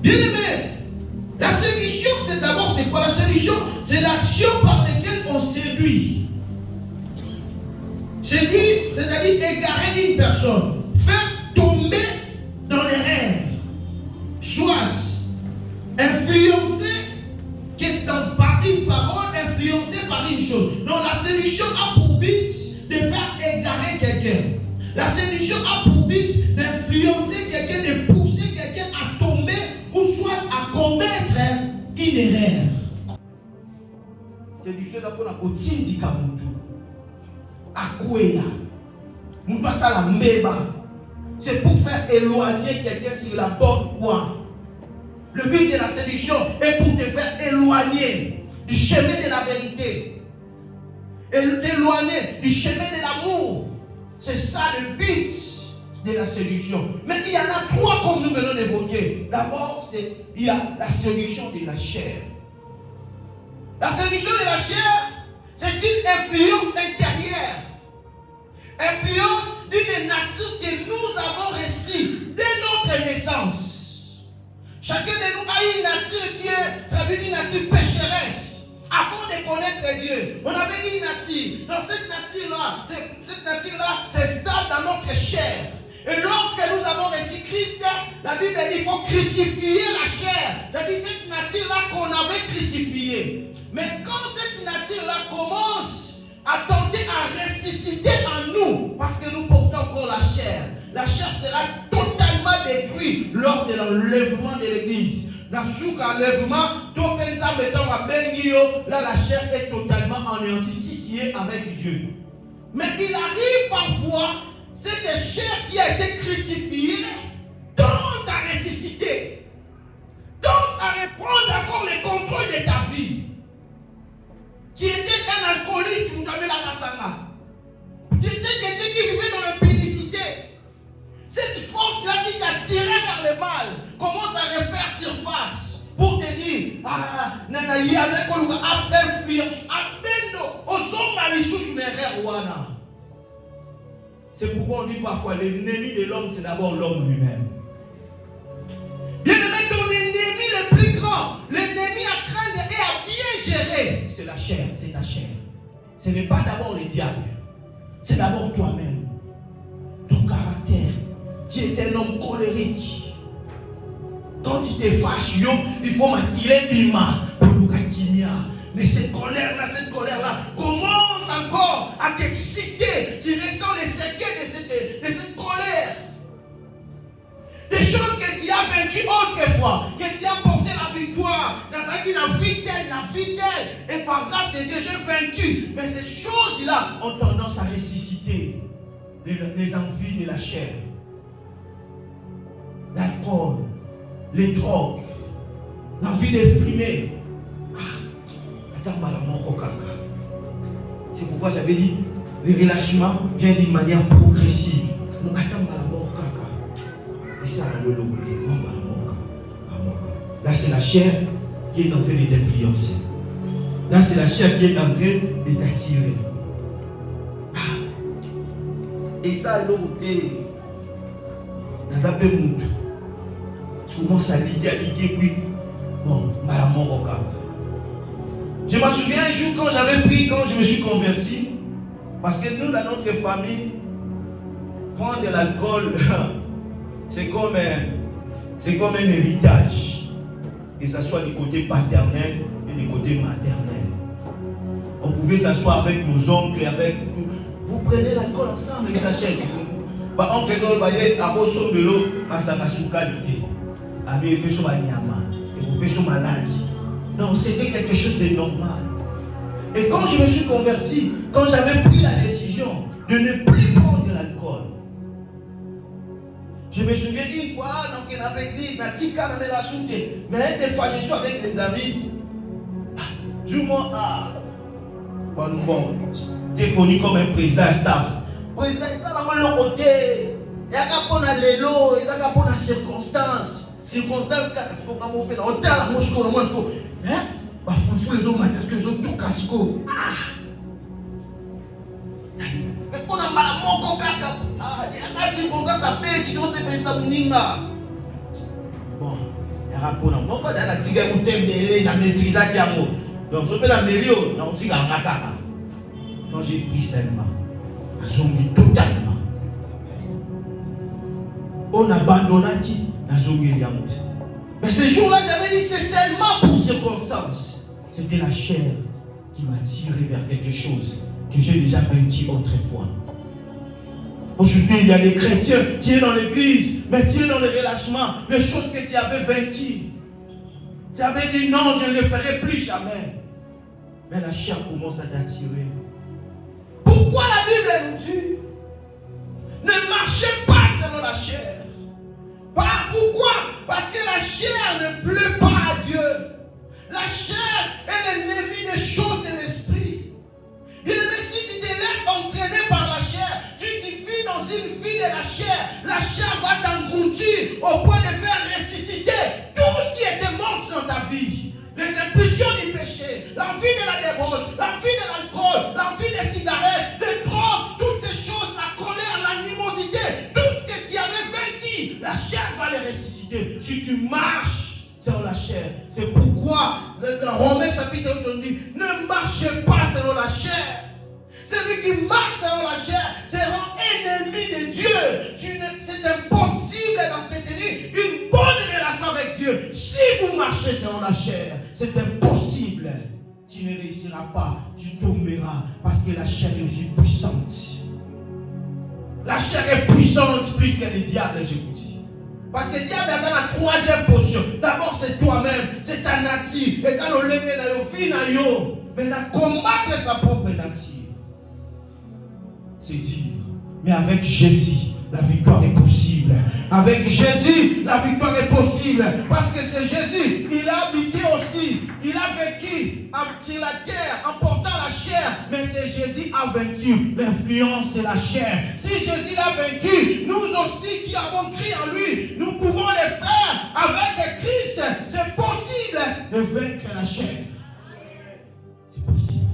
Speaker 3: Bien aimé, la séduction, c'est d'abord, c'est quoi la séduction? C'est l'action par laquelle on séduit. Séduire, c'est-à-dire égarer une personne, faire tomber dans les rêves, soit influencer par une parole, influencé par une chose. Donc la séduction a pour but de faire égarer quelqu'un. La séduction a pour but d'influencer quelqu'un, de pousser quelqu'un à tomber ou soit à commettre une erreur. Séduction d'abord la kotindika mutu. Akwea. Mutu asala mbeba. C'est pour faire éloigner quelqu'un sur la bonne voie. Le but de la séduction est pour te faire éloigner du chemin de la vérité. Et t'éloigner du chemin de l'amour. C'est ça le but de la séduction. Mais il y en a 3 comme nous venons d'évoquer. D'abord, il y a la séduction de la chair. La séduction de la chair, c'est une influence intérieure. Influence d'une nature que nous avons reçue dès notre naissance. Chacun de nous a une nature qui est traduite une nature pécheresse. Avant de connaître Dieu, on avait une nature. Dans cette nature-là, s'installe dans notre chair. Et lorsque nous avons reçu Christ, la Bible dit qu'il faut crucifier la chair. C'est-à-dire cette nature-là qu'on avait crucifiée. Mais quand cette nature-là commence à tenter à ressusciter en nous, parce que nous portons encore la chair sera totalement détruite lors de l'enlèvement de l'église. Dans ce enlèvement, là la chair est totalement anéantie si tu es avec Dieu. Mais il arrive parfois, cette chair qui a été crucifiée tente à ressusciter, tente à reprendre encore le contrôle de ta vie. Tu étais un alcoolique, vous avez la Kassanga. Tu étais quelqu'un qui vivait dans l'impudicité. Cette force-là qui t'a tiré vers le mal commence à refaire surface pour te dire nana y a influence abendo aux c'est pourquoi on dit parfois l'ennemi de l'homme c'est d'abord l'homme lui-même. Bien aimé, ton ennemi le plus grand, l'ennemi à craindre et à bien gérer, c'est la chair, c'est ta chair. Ce n'est pas d'abord le diable, c'est d'abord toi-même, ton caractère. Tu es un homme colérique. Quand tu te fâches, il faut maquiller Bima pour le kakimia. Mais cette colère-là commence encore à t'exciter. Tu ressens les séquelles de cette colère. Des choses que tu as vaincues autrefois, que tu as porté la victoire. Dans sa vie, la vitelle. Et par grâce de Dieu, j'ai vaincu. Mais ces choses-là ont tendance à ressusciter les envies de la chair. L'alcool, les drogues, l'envie de frimer. C'est pourquoi j'avais dit, le relâchement vient d'une manière progressive. Là, c'est la chair qui est en train de t'influencer. Là, c'est la chair qui est en train de t'attirer. Et ça, l'autre, dans un peu moutou. Je commence à liguer, puis bon, madame Moroka. Je me souviens un jour quand je me suis converti, parce que nous, dans notre famille, prendre de l'alcool, c'est comme un héritage. Que ce soit du côté paternel et du côté maternel. On pouvait s'asseoir avec nos oncles, avec nous. Vous prenez l'alcool ensemble, les achètes. Par oncle, vous voyez, à vos sommes de l'eau, à sa qualité. À mes personnes à Niama, et vos personnes maladies. Non, c'était quelque chose de normal. Et quand je me suis converti, quand j'avais pris la décision de ne plus prendre de l'alcool, je me souviens d'une fois, donc il avait dit, mais des fois je suis avec les amis. Je t'es connu comme un président staff. Président staff, à l'autre côté, il y a qu'à prendre l'élo, il y a qu'à prendre la circonstance. Circonstance, on est à la Moscou, hein? Bah, faut les hommes, est-ce que les autres tout cassico? Mais on a mal à mon coca. Il y a la circonstance à faire, tu dois se faire ça, mon ninga. Bon, il y a un rapport, non, quand on a la tigre, on t'aime de la maîtrise à Kiamo. Donc, je peux la mairie, on a un tigre à Nakara. Quand j'ai pris seulement, ils ont mis totalement. On abandonne qui? Mais ce jour-là, j'avais dit c'est seulement pour circonstances. C'était la chair qui m'a tiré vers quelque chose que j'ai déjà vaincu autrefois. Aujourd'hui, il y a des chrétiens, tu es dans l'église, mais tu es dans le relâchement, les choses que tu avais vaincues. Tu avais dit non, je ne le ferai plus jamais. Mais la chair commence à t'attirer. Pourquoi la Bible nous dit ne marchez pas selon la chair? Pourquoi? Parce que la chair ne plaît pas à Dieu. La chair est l'ennemi des choses de l'esprit. Il dit, si tu te laisses entraîner par la chair, tu vis dans une vie de la chair va t'engloutir au point de faire ressusciter tout ce qui était mort dans ta vie. Les impulsions du péché, l'envie de la débauche, l'envie de l'alcool, l'envie des cigarettes, des drogues, toutes ces choses, la colère, l'animosité, tout ce que tu avais vaincu, la chair va les ressusciter. Si tu marches selon la chair, c'est pourquoi dans Romains chapitre 8, on dit, ne marchez pas selon la chair. Celui qui marche selon la chair sera ennemi de Dieu. C'est impossible d'entretenir une bonne relation avec Dieu. Si vous marchez selon la chair, c'est impossible. Tu ne réussiras pas, tu tomberas. Parce que la chair est aussi puissante. La chair est puissante plus que le diable, je vous dis. Parce que le diable est dans la troisième position. D'abord, c'est toi-même, c'est ta nature. Et ça, mais de combattre sa propre nature. C'est dire, mais avec Jésus, la victoire est possible. Avec Jésus, la victoire est possible. Parce que c'est Jésus, il a habité aussi. Il a vécu sur la terre en portant la chair. Mais c'est Jésus qui a vaincu l'influence de la chair. Si Jésus l'a vaincu, nous aussi qui avons cru en lui, nous pouvons le faire avec Christ. C'est possible de vaincre la chair. C'est possible.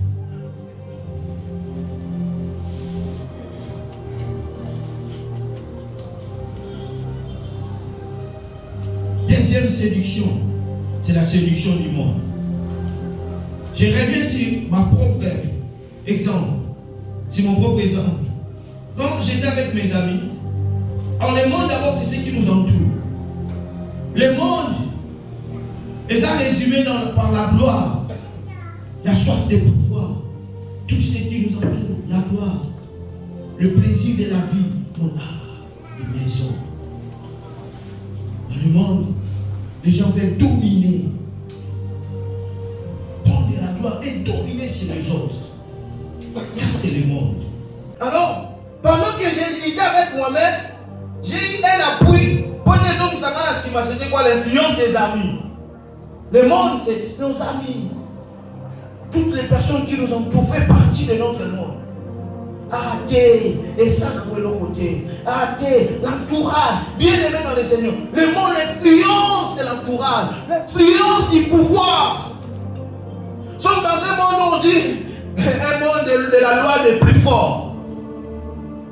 Speaker 3: Deuxième séduction, c'est la séduction du monde. Je reviens sur ma propre exemple. C'est mon propre exemple. Quand j'étais avec mes amis, alors le monde d'abord c'est ce qui nous entoure. Le monde les a résumés par la gloire, la soif de pouvoir, tout ce qui nous entoure, la gloire, le plaisir de la vie, mon art, les maisons. Dans le monde, les gens veulent dominer, prendre la gloire et dominer sur les autres. Ça, c'est le monde. Alors, pendant que j'étais avec moi-même, j'ai eu un appui. Pour des hommes, ça m'a c'était quoi l'influence des amis? Le monde, c'est nos amis. Toutes les personnes qui nous entourent font partie de notre monde. Ah, et ça, dans le côté. Ah, l'entourage, bien aimé dans le Seigneur. Le monde, l'influence de l'entourage, l'influence du pouvoir. Sauf dans un monde où on dit, un monde de la loi des plus forts.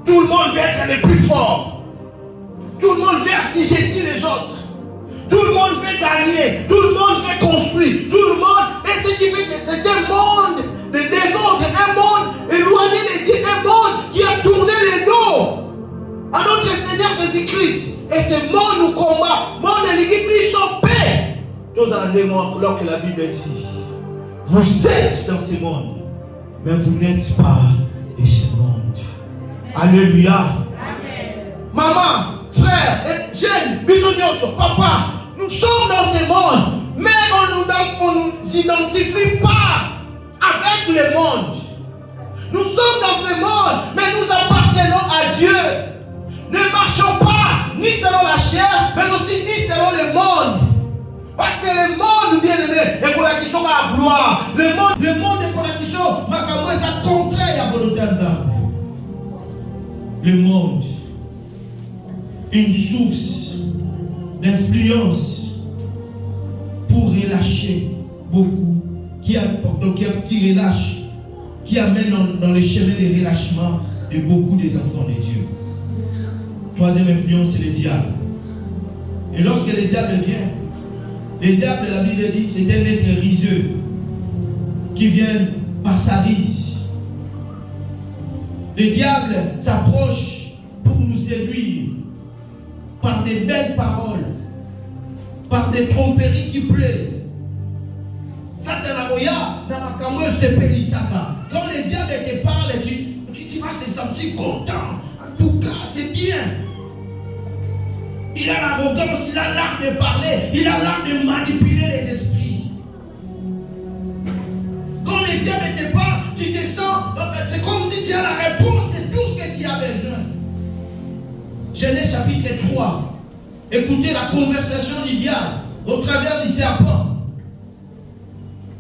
Speaker 3: Tout le monde veut être le plus fort. Tout le monde veut assujettir les autres.
Speaker 5: Tout le monde veut gagner. Tout le monde veut construire. Tout le monde. Et ce qui fait que c'est un monde de désordre, un monde éloigné de Dieu, un monde qui a tourné le dos à notre Seigneur Jésus-Christ. Et ce monde nous combat. Monde de l'église sont paix. Tous en démon, alors que la Bible dit, vous êtes dans ce monde, mais vous n'êtes pas de ce monde. Alléluia. Amen. Maman, frère, jeune, bisognoso, papa, nous sommes dans ce monde, mais on nous identifie pas avec le monde. Nous sommes dans ce monde, mais nous appartenons à Dieu. Ne marchons pas ni selon la chair, mais aussi ni selon le monde. Parce que le monde, bien aimé, est pour la question de la gloire. Le monde est pour la question, mais ça contraire à la volonté de Dieu. Le monde, une source d'influence pour relâcher beaucoup, qui relâche, qui amène dans le chemin de relâchement de beaucoup des enfants de Dieu. Troisième influence, c'est le diable. Et lorsque le diable vient, le diable, la Bible dit, c'est un être riseux qui vient par sa rise. Le diable s'approche pour nous séduire par des belles paroles, par des tromperies qui plaisent. Quand le diable te parle, tu vas se sentir content. En tout cas, c'est bien. Il a l'arrogance, il a l'art de parler, il a l'art de manipuler les esprits. Quand le diable te parle, tu te sens, c'est comme si tu as la réponse de tout ce que tu as besoin. Genèse chapitre 3. Écoutez la conversation du diable au travers du serpent.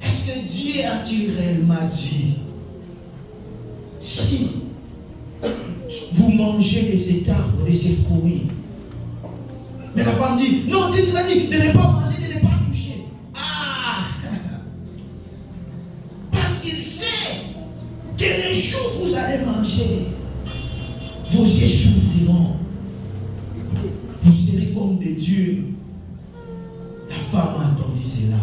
Speaker 5: Est-ce que Dieu a-t-il réellement dit, si vous mangez de cet arbre, de ces fruits? Mais la femme dit, non, Dieu nous a dit de ne pas manger, de ne pas toucher. Ah! Parce qu'il sait que le jour où vous allez manger, vos yeux s'ouvriront. Vous serez comme des dieux. La femme a entendu cela.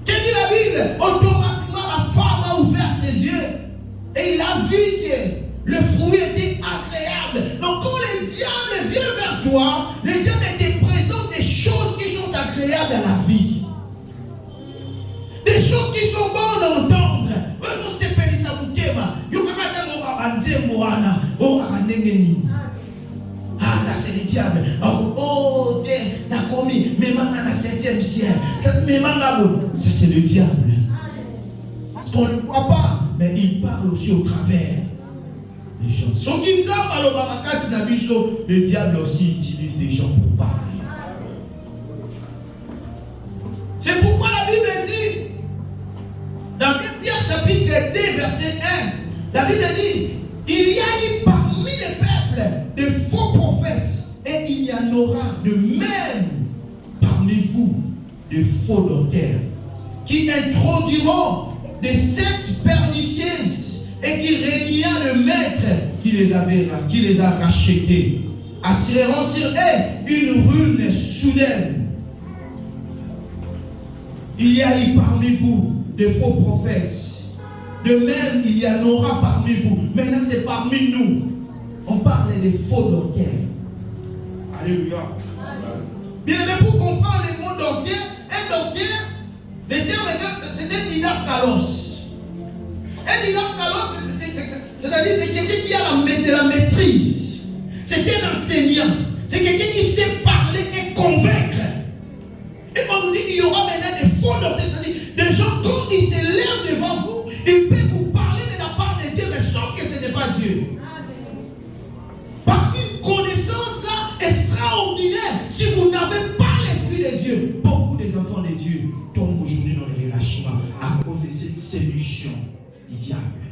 Speaker 5: Qu'est-ce que dit la Bible? Automatiquement, la femme a ouvert ses yeux et il a vu que le fruit était agréable. Donc quand le diable vient vers toi, le diable te présente des choses qui sont agréables à la vie. Des choses qui sont bonnes à entendre. Ah, là c'est le diable. Oh, d'accord, mais maman dans 7e ciel. Ça c'est le diable. Parce qu'on ne le voit pas, mais il parle aussi au travers. Les gens. Le diable aussi utilise des gens pour parler. C'est pourquoi la Bible dit, dans Pierre chapitre 2, verset 1, la Bible dit, il y a eu parmi les peuples de faux prophètes, et il y en aura de même parmi vous de faux docteurs, qui introduiront des sectes pernicieuses et qui renia le maître qui les a rachetés, attireront sur eux une ruine soudaine. Il y a eu parmi vous des faux prophètes. De même, il y en aura parmi vous. Maintenant, c'est parmi nous. On parle des faux docteurs. Alléluia. Bien, mais pour comprendre le mot docteur, un docteur, le terme, c'était didascalos. Un didascalos, c'est-à-dire c'est quelqu'un qui a de la maîtrise. C'est un enseignant. C'est quelqu'un qui sait parler et convaincre. Et on nous dit qu'il y aura maintenant des faux docteurs, c'est-à-dire des gens, quand ils se lèvent devant vous, ils peuvent vous parler de la part de Dieu, mais sauf que ce n'est pas Dieu. Par une connaissance là extraordinaire, si vous n'avez pas l'Esprit de Dieu, beaucoup des enfants de Dieu tombent aujourd'hui dans le relâchement à cause de cette séduction du diable.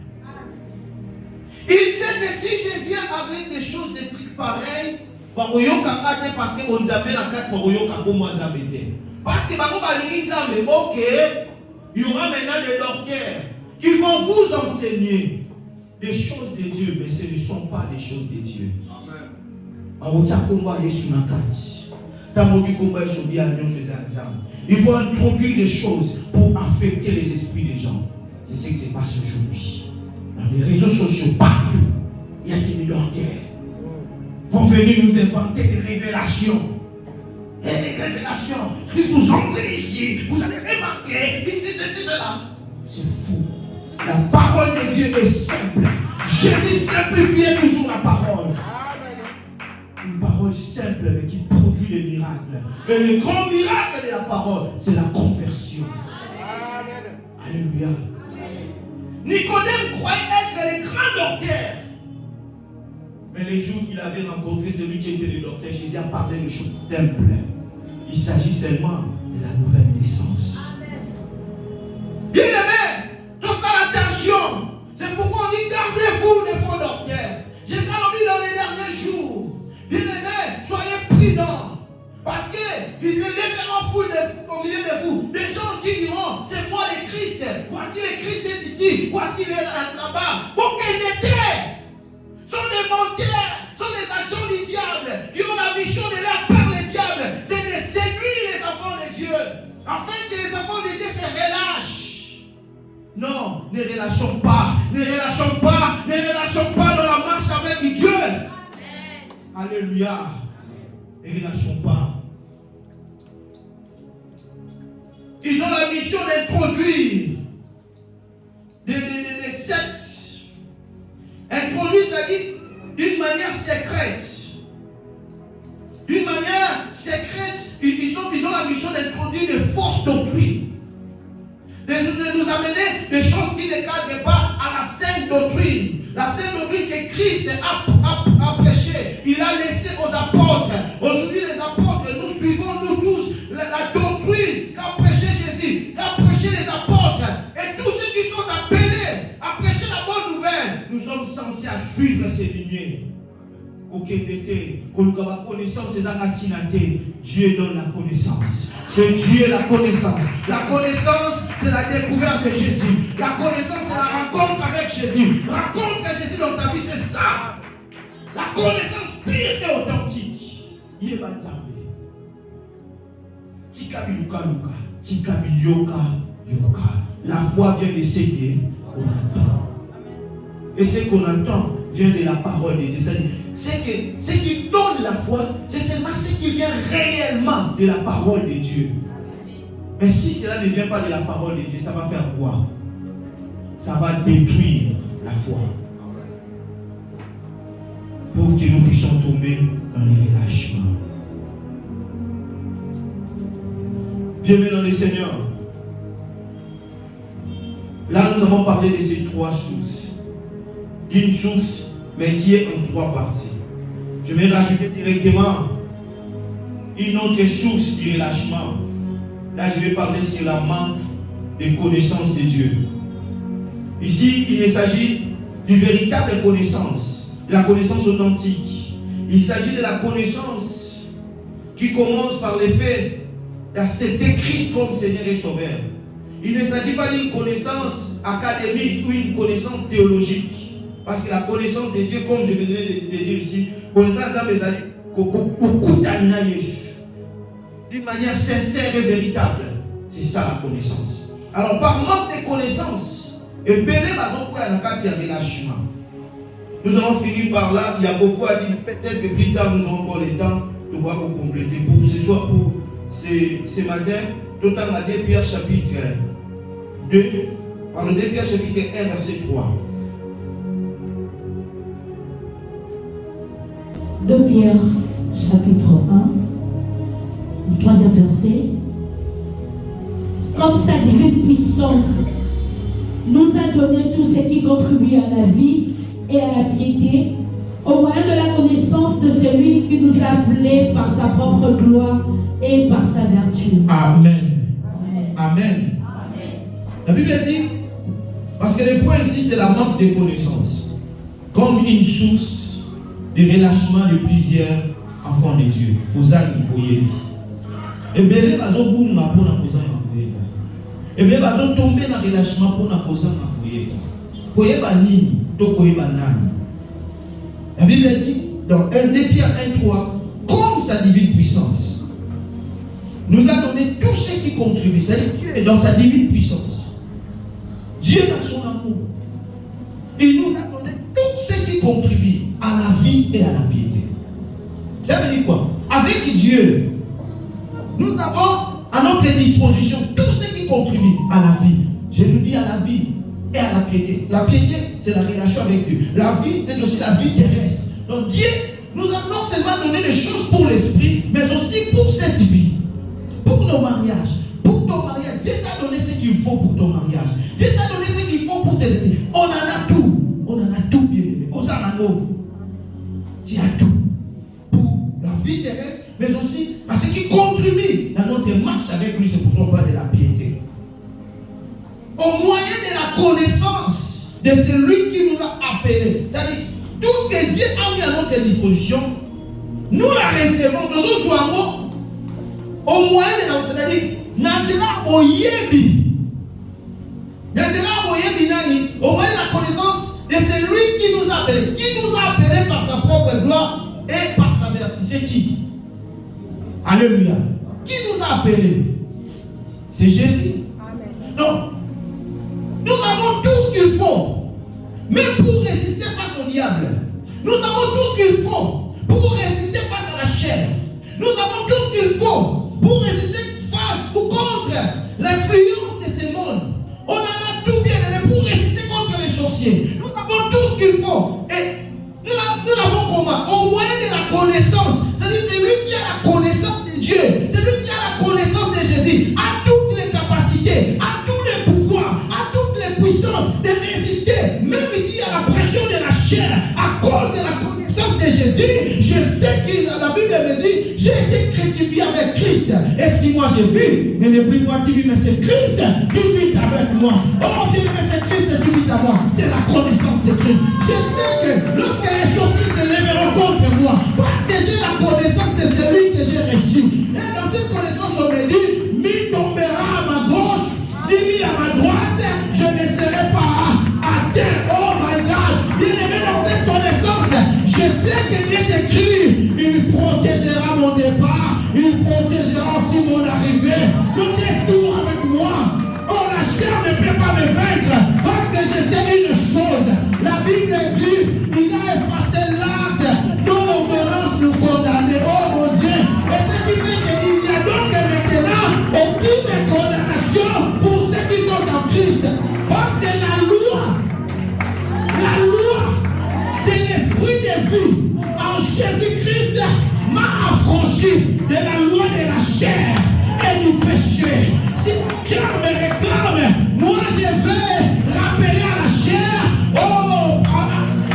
Speaker 5: Il sait que si je viens avec des choses, des trucs pareils, parce qu'on nous appelle en cas de parce que ok, il y aura maintenant des docteurs qui vont vous enseigner des choses de Dieu, mais ce ne sont pas des choses de Dieu. Amen.
Speaker 3: Ils vont introduire des choses pour affecter les esprits des gens. C'est ce qui se passe aujourd'hui. Dans les réseaux sociaux, partout, il y a des milliardaires. Vont venir nous inventer des révélations. Et les révélations, si vous entrez ici, vous allez remarquer, ici, ceci, cela. C'est fou. La parole de Dieu est simple. Jésus simplifiait toujours la parole. Une parole simple mais qui produit des miracles. Et le grand miracle de la parole, c'est la conversion. Alléluia. Nicodème croyait être le grand docteur. Mais les jours qu'il avait rencontré celui qui était le docteur, Jésus a parlé de choses simples. Il s'agit seulement de la nouvelle naissance. Bien aimé, tout ça l'attention. C'est pourquoi on dit gardez-vous des faux docteurs. Jésus a dit dans les derniers jours. Bien aimé, soyez prudents. Parce qu'il se lèvera au milieu de vous. Des gens qui diront, c'est moi le Christ. Voici le Christ est ici. Voici il est là-bas. Pour qu'il était. Sont des menteurs. Sont des agents du diable. Qui ont la mission de leur par le diable. C'est de séduire les enfants de Dieu. Afin que les enfants de Dieu se relâchent. Non, ne relâchons pas. Ne relâchons pas. Ne relâchons pas dans la marche avec Dieu. Amen. Alléluia. Ne relâchons pas. Ils ont la mission d'introduire des sectes. Introduire, c'est-à-dire d'une manière secrète. D'une manière secrète, ils ont la mission d'introduire des fausses doctrines. De nous amener des choses qui ne cadrent pas à la sainte doctrine. La sainte doctrine que Christ a prêchée. Il a laissé aux apôtres. Aujourd'hui, les apôtres, nous suivons nous tous la doctrine qu'a prêché Jésus, qu'a prêché les apôtres. Et tous ceux qui sont appelés à prêcher la bonne nouvelle, nous sommes censés à suivre ces lignées. Dieu donne la connaissance. C'est Dieu la connaissance. La connaissance, c'est la découverte de Jésus. La connaissance, c'est la rencontre avec Jésus. Rencontre Jésus dans ta vie, c'est ça. La connaissance pure et authentique. La foi vient de ce qu'on entend. Et ce qu'on entend vient de la parole de Dieu. Ce qui donne la foi, c'est seulement ce qui vient réellement de la parole de Dieu. Mais si cela ne vient pas de la parole de Dieu, ça va faire quoi? Ça va détruire la foi. Pour que nous puissions tomber dans les relâchements. Bienvenue dans le Seigneur. Là, nous avons parlé de ces trois sources. Une source, mais qui est en trois parties. Je vais rajouter directement une autre source du relâchement. Là, je vais parler sur la manque de connaissance de Dieu. Ici, il s'agit d'une véritable connaissance, de la connaissance authentique. Il s'agit de la connaissance qui commence par le fait d'accepter Christ comme Seigneur et Sauveur. Il ne s'agit pas d'une connaissance académique ou une connaissance théologique. Parce que la connaissance de Dieu, comme je venais de dire ici, connaissance d'une manière sincère et véritable. C'est ça la connaissance. Alors, par manque de connaissance, et nous allons finir par là. Il y a beaucoup à dire. Peut-être que plus tard, nous aurons encore le temps de voir pour compléter. Pour ce soir, pour ce matin, tout en 2 Pierre chapitre 2, par le 2 Pierre chapitre 1, verset 3.
Speaker 4: 2 Pierre, chapitre 1, le 3e verset. Comme sa divine puissance nous a donné tout ce qui contribue à la vie et à la piété, au moyen de la connaissance de celui qui nous a appelés par sa propre gloire et par sa vertu.
Speaker 5: Amen. Amen. Amen. La Bible dit, parce que le point ici, c'est la manque de connaissance, comme une source de relâchement de plusieurs enfants de Dieu. Aux amis, et bien, les bateaux boum na pour na cause na koyeba. Et bien, bateau tomber dans relâchement pour na cause na koyeba. Koyeba nini, to koyeba nani. La Bible dit dans 1 Pierre 1:3, comme sa divine puissance nous a donné tout ce qui contribue. C'est-à-dire Dieu est dans sa divine puissance. Dieu dans son amour. Il nous a donné tout ce qui contribue à la vie et à la piété. Ça veut dire quoi? Avec Dieu, nous avons à notre disposition tout ce qui contribue à la vie. Je nous dis à la vie et à la piété. La piété, c'est la relation avec Dieu. La vie, c'est aussi la vie terrestre. Donc Dieu nous a non seulement donné des choses pour l'esprit, mais aussi pour cette vie. Pour nos mariages. Pour ton mariage. Dieu t'a donné ce qu'il faut pour ton mariage. Dieu t'a donné ce qu'il faut pour tes études. On en a tout. On en a tout, bien aimé. Aux amanaux. Tu as tout. Pour la vie terrestre, mais aussi à ce qui contribue dans notre marche avec lui. C'est pour ça qu'on parle de la piété. Au moyen de la connaissance de celui qui nous a appelés. C'est-à-dire, tout ce que Dieu a mis à notre disposition, nous la recevons. Au moyen de la, c'est-à-dire, au moyen de la connaissance de celui qui nous a appelés. Qui nous a appelés par sa propre gloire et par sa vertu. C'est qui? Alléluia. Qui nous a appelés? C'est Jésus.
Speaker 2: Amen.
Speaker 5: Donc, nous avons tout ce qu'il faut, même pour résister face au diable. Nous avons tout ce qu'il faut pour résister face à la chair. Nous avons tout ce qu'il faut pour résister face ou contre l'influence de ce monde. On en a tout bien aimé pour résister contre les sorciers. Nous avons tout ce qu'il faut. Et nous l'avons comment? Au moyen de la connaissance. C'est-à-dire celui qui a la connaissance de Dieu, celui qui a la connaissance de Jésus, a toutes les capacités, a tous les pouvoirs, a toutes les puissances de résister. Même s'il y a la pression de la chair, à cause de la connaissance de Jésus, je sais que la Bible me dit, j'ai été crucifié avec Christ. Et si moi je vis, mais ne plus moi qui vis, mais c'est Christ qui vit avec moi. Oh bien, mais c'est Christ qui vit avec moi. C'est la connaissance de Christ. Je sais que lorsque les sorciers se lèveront contre moi, parce que j'ai la connaissance de celui que j'ai reçu. Et dans cette connaissance, on me dit, mi tombera à ma gauche, mi à ma droite, je ne serai pas à terre. Oh my God. Bien aimé, dans cette connaissance, je sais qu'il est écrit, il protégera mon départ, il protégera aussi mon arrivée. Donc j'ai tout avec moi. Oh, la chair ne peut pas me vaincre, parce que je sais une chose. La Bible dit, il a effacé l'acte dont l'ordonnance nous condamnait. Oh mon Dieu. Et ce qui fait qu'il y a donc maintenant aucune condamnation pour ceux qui sont en Christ. Parce que la loi de l'esprit de vie en Jésus-Christ m'a affranchi de la loi de la chair et du péché. Si mon cœur me réclame, moi je vais rappeler à la chair, oh,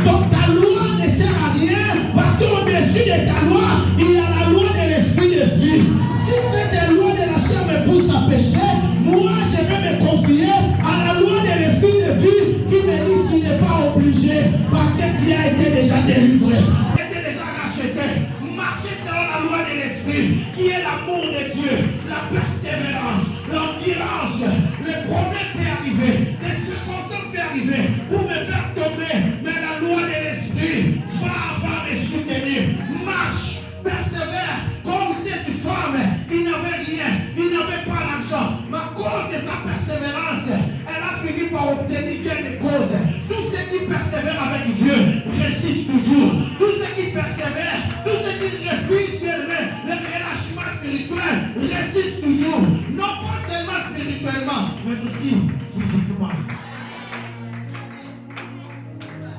Speaker 5: donc ta loi ne sert à rien, parce qu'au-dessus de ta loi, il y a la loi de l'esprit de vie. Si cette loi de la chair me pousse à pécher, moi je vais me confier à la loi de l'esprit de vie qui me dit tu n'es pas obligé, parce que tu as été déjà délivré. Tu as été déjà racheté. Marcher selon la loi de l'esprit, qui est l'amour de Dieu, la persévérance, l'endurance. Les problèmes peuvent arriver, les circonstances peuvent arriver pour me faire tomber, mais la loi de l'esprit va me soutenir. Marche, persévère, comme cette femme, il n'avait rien, il n'avait pas l'argent, mais à cause de sa persévérance, elle a fini par obtenir bien des causes. Tous ceux qui persévèrent avec Dieu réussissent toujours. Tous ceux qui persévèrent, tous ceux qui refusent le relâchement spirituel réussissent toujours. Non pas seulement spirituellement, mais aussi physiquement.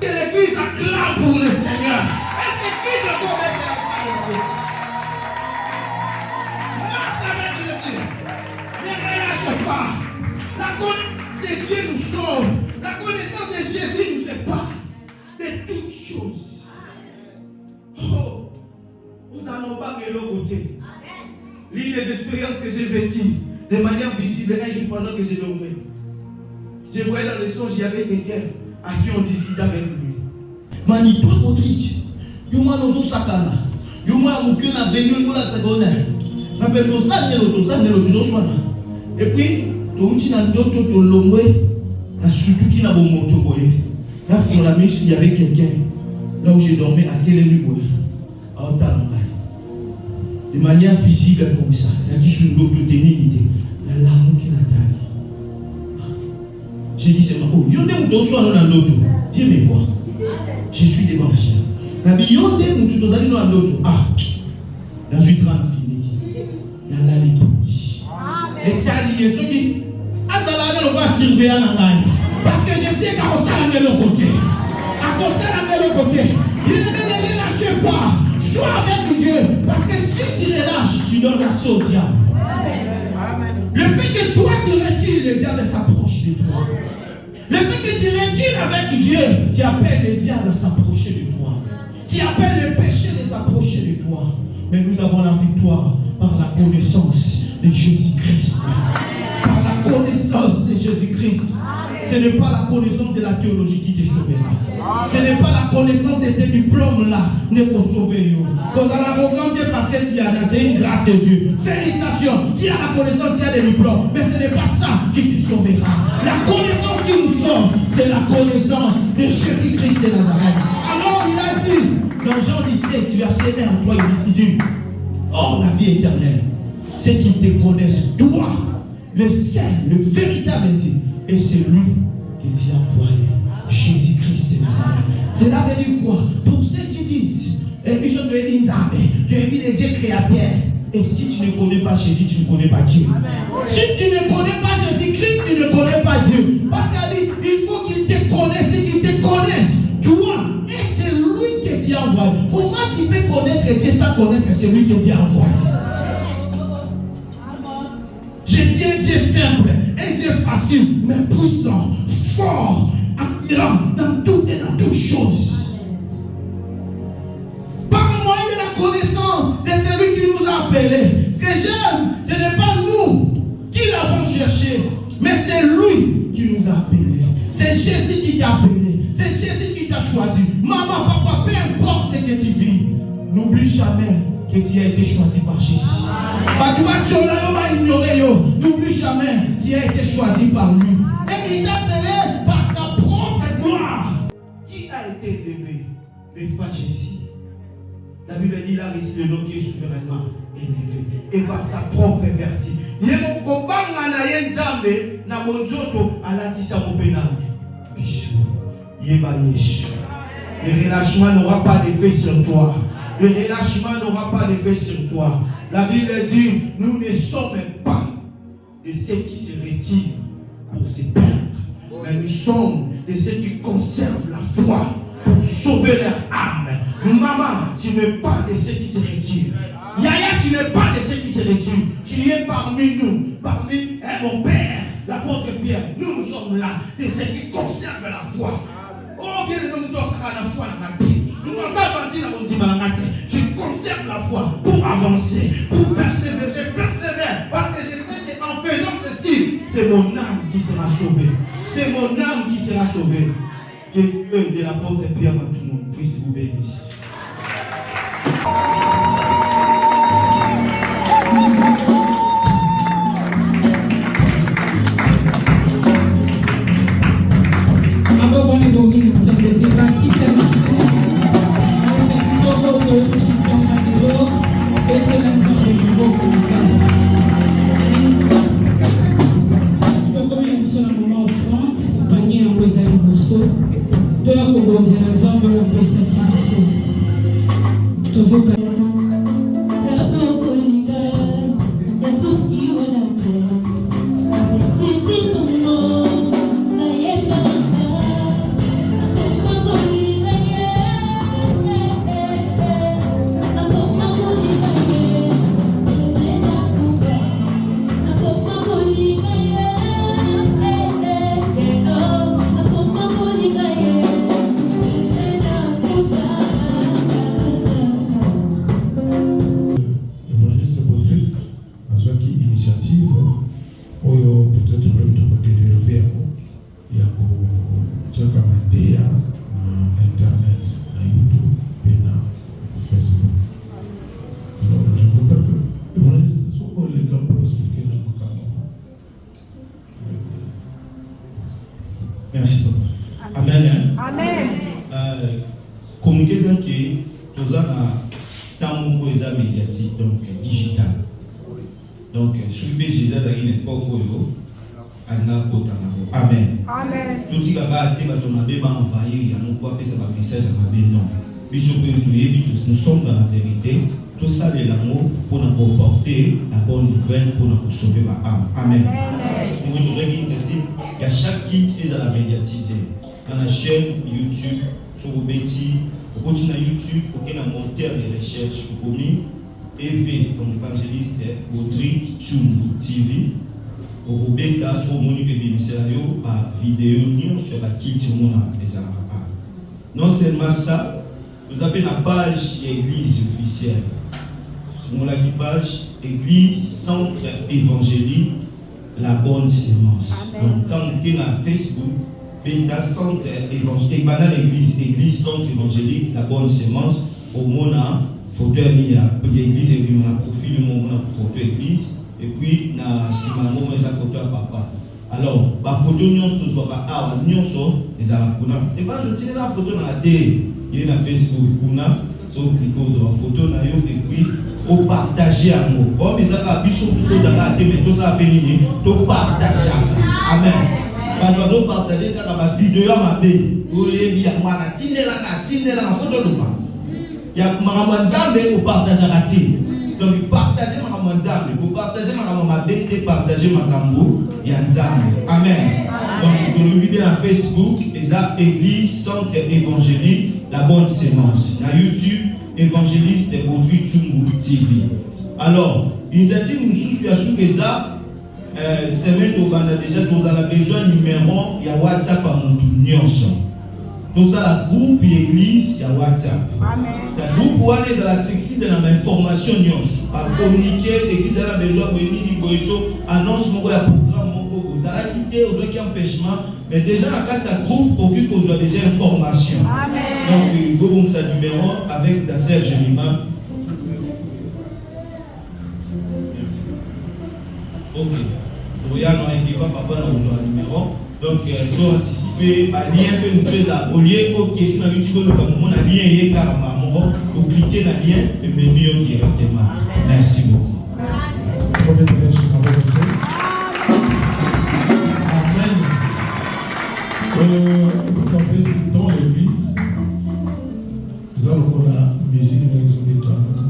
Speaker 5: Que l'église acclame pour le Seigneur. Est-ce que qui ne peut mettre la foi? Marche avec Jésus. Ne relâche pas. La connaissance de Dieu nous sauve. La connaissance de Jésus nous sépare de toutes choses. Oh, nous n'allons pas de l'autre côté. L'une des expériences que j'ai vécues de manière visible un jour pendant que j'ai dormi. Je voyais dans les songes, il y avait quelqu'un à qui on discutait avec lui. Mani, toi, Modric, Yuma Nozo Sakana, Yuma Mukuna Benyu Moula Secondaire. M'appelle Tosan Nelo, et puis, Touti Nandoto Tolomwe, la Sutuki Nabomoto Boye. Là, pour la mise, il y avait quelqu'un, là où j'ai dormi à Télénuboye, à Otalangaï. de manière physique comme ça. C'est qui sur l'autre ténité. La larme qui n'a pas. J'ai dit seulement, oh, il y a des gens qui sont dans l'autre. Dieu me voit. Je suis devant la chair. Il y a des gens qui sont dans l'autre. Ah, la vie grande finie. Il y a la l'épouse. Et tu as dit, ceux qui. Azalade ne va surveiller la gagne. Parce que je sais qu'à cause de l'autre côté. À cause de l'autre côté. Il ne lâche pas. Sois avec Dieu. Parce que si tu les lâches, tu donnes l'accès au diable. Le fait que toi tu recules, le diable s'approche de toi. Le fait que tu recules avec Dieu, tu appelles le diable à s'approcher de toi. Tu appelles le péché de s'approcher de toi. Mais nous avons la victoire par la connaissance de Jésus-Christ. Par la connaissance de Jésus-Christ. Ce n'est pas la connaissance de la théologie qui te sauvera. Ce n'est pas la connaissance de tes diplômes là qui te sauvera. Quand on a regardé parce que tu as, c'est une grâce de Dieu. Félicitations, tu as la connaissance, tu as des diplômes. Mais ce n'est pas ça qui te sauvera. La connaissance qui nous sauve, c'est la connaissance de Jésus-Christ de Nazareth. Alors il a dit, dans Jean 17, verset 1 à 3, il dit, oh la vie éternelle, c'est qu'ils te connaissent, toi, le seul, le véritable Dieu. Et c'est lui qui t'a envoyé, Jésus-Christ de Nazareth. Cela veut dire quoi? Pour ceux qui disent, ils sont devenus Nzambe, tu es le Dieu créateur. Et si tu ne connais pas Jésus, tu ne connais pas Dieu. Si tu ne connais pas Jésus-Christ, tu ne connais pas Dieu. Parce qu'il dit, il faut qu'il te connaisse, qu'il te connaisse. Toi, et c'est lui qui t'a envoyé. Comment tu peux connaître Dieu sans connaître celui qui t'a envoyé? Jésus est un Dieu simple, un Dieu facile, mais puissant, fort, attirant dans tout et dans toutes choses. Par le moyen de la connaissance de celui qui nous a appelés. Ce que j'aime, ce n'est pas nous qui l'avons cherché, mais c'est lui qui nous a appelés. C'est Jésus qui t'a appelé. C'est Jésus qui t'a choisi. Maman, papa, peu importe ce que tu vis, n'oublie jamais que tu as été choisi par Jésus. N'oublie jamais, tu as été choisi par lui. Et il t'a appelé par sa propre gloire. Qui a été élevé? N'est-ce pas Jésus? La Bible dit, il a reçu le nom qui est souverainement élevé. Et par sa propre vertu. Il y a mon combat, na monzoto, alatisa mopena. Le relâchement n'aura pas d'effet sur toi. Le relâchement n'aura pas d'effet sur toi. La Bible dit, nous ne sommes pas de ceux qui se retirent pour se perdre. Mais nous sommes de ceux qui conservent la foi pour sauver leur âme. Maman, tu n'es pas de ceux qui se retirent. Yaya, tu n'es pas de ceux qui se retirent. Tu es parmi nous, parmi mon Père, l'apôtre Pierre. Nous sommes là, de ceux qui conservent la foi. Oh, bien, nous sommes la foi dans ma vie. Je conserve la foi pour avancer, pour persévérer. Je persévère parce que je sais qu'en faisant ceci, c'est mon âme qui sera sauvée. C'est mon âme qui sera sauvée. Que Dieu de l'apôtre Pierre à tout le monde puisse vous bénir.
Speaker 4: De la Congo, de la zone de la
Speaker 3: les médiatiques, donc digital. Donc, sur le Jésus, il n'est pas Amen.
Speaker 2: Amen.
Speaker 3: Tout ce qui va être envoyé, il y a un message à ma non. Nous sommes dans la vérité. Tout ça, c'est l'amour pour nous porter la bonne nouvelle, pour nous sauver ma âme. Amen. Nous voudrions dire il y a chaque kit qui est à la médiatiser. Dans la chaîne YouTube, sur le Betty, au continue à YouTube, pour qu'il y ait un moteur de recherche, pour nous, EV, comme évangéliste, Audric Tchoum TV. Au Rebecca, sur le menu de l'émission, par vidéo, sur la kit du monde des Arabes. Non seulement ça, vous avez la page Église officielle. Sur la page Église Centre Évangélique, la bonne sémence. Donc, quand vous êtes dans Facebook, Beta Centre Évangélique, Église Centre Évangélique, la bonne sémence, au monde, photo il y a l'église, il y a un profil, il y a une photo église, et puis, na simamo, il y a une photo à papa. Alors, la photo, nous sommes pas, nous sommes les Arabes. Et bien, je tiens la photo dans la télé, il y a une Facebook, on a, sur la photo, et puis, au partager à nous. Comme ils ont vu plutôt dans la télé, mais tout ça a béni, tout partager. Amen. Quand vous partagez la vidéo, vous voyez bien, moi, la photo, il y a un Nzambe au partage à la télé. Donc, partagez ma Nzambe. Vous partagez ma bété, partagez ma cambo. Il y a Nzambe. Amen. Donc, vous le bien à Facebook, Église Centre Évangélique, la bonne sémence. À YouTube, évangéliste Audric Tchoum TV. Alors, l'initiative nous souscrit à ce que ça, c'est même qu'on a déjà besoin de numéro, il y a WhatsApp à mon tout. Tout ça, la groupe et l'église, il y a WhatsApp.
Speaker 2: Amen.
Speaker 3: La groupe où on est accessible dans l'information, par communiquer, l'église a besoin de venir, annonce mon programme, vous allez quitter aux autres empêchements, mais déjà dans le groupe, pour que vous ayez déjà information.
Speaker 2: Amen.
Speaker 3: Donc, il faut que ça numéro avec la sœur Jemima. Merci. Ok. Vous voyez, on n'est pas papa, on a un numéro. Donc, il faut anticiper à lien que nous faisons. Au lieu de question sur YouTube, nous avons un lien et carrément. Vous cliquez sur le lien et menu directement. Merci beaucoup.
Speaker 1: Amen. Vous savez, dans l'église, nous avons la musique de l'exonération.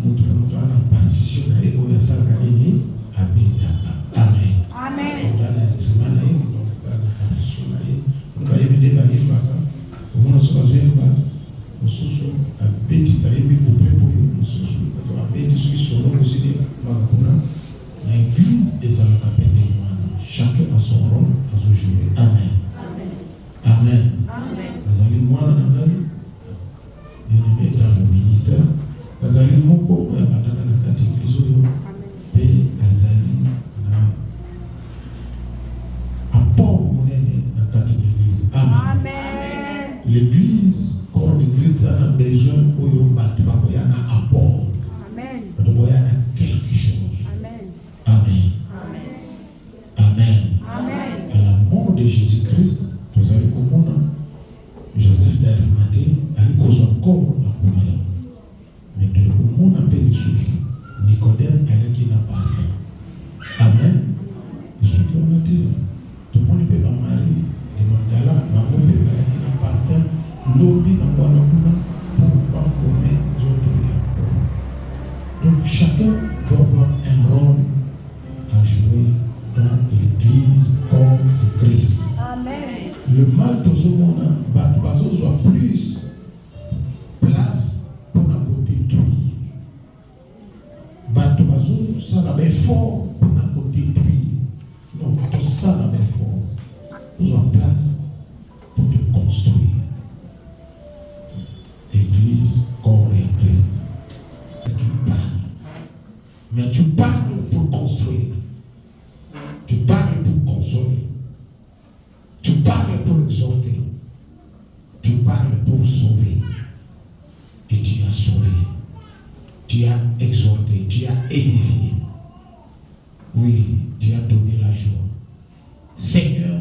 Speaker 1: Nous avons la partition et on a ça gagné. Amen.
Speaker 2: Amen.
Speaker 1: On a l'instrument là, on a la partition là. On va éviter d'aller là-bas. On a choisi là-bas. On se souvient à Béti, d'aller au près pour nous. On se souvient à Béti, sur son nom aussi. L'église est à la peine de moi. Chacun a son rôle dans son jouet. Amen. Amen. Azali moi dans la vie. Il est dans le ministère. Azali moko ya bataka na kati Kristo yo. Pe azali na apport monene na kati de l'église. Amen. L'église, corps d'église a besoin pour yo battu ba ya na apport.
Speaker 2: Amen.
Speaker 1: Pour ya na quelque chose.
Speaker 2: Amen.
Speaker 1: Amen. Amen.
Speaker 2: Amen.
Speaker 1: À la mort de Jésus-Christ, vous avez compris, Joseph d'Arimathée a eu encore la première. Mais de le monde a payé sous. Nicodème a qui n'a pas fait. Amen. Et ce qu'on a dit, tout le monde peut pas marier. Les mandala, la robe qui n'a pas fait. L'objet n'a pas pour pas commettre les autres. Donc chacun doit avoir un rôle à jouer dans l'église comme le Christ.
Speaker 2: Amen.
Speaker 1: Le mal de ce monde va soit plus place pour nous détruire. Batobazo, ça n'a pas fort pour nous détruire. Non, ça n'a pas fort. Nous avons place pour te construire. L'église, corps et Christ. Mais tu parles pour construire. Tu parles pour consoler. Tu parles pour exhorter. Tu parles pour sauver. Et tu as sauvé. Tu as exhorté. Tu as édifié. Oui, tu as donné la joie. Seigneur,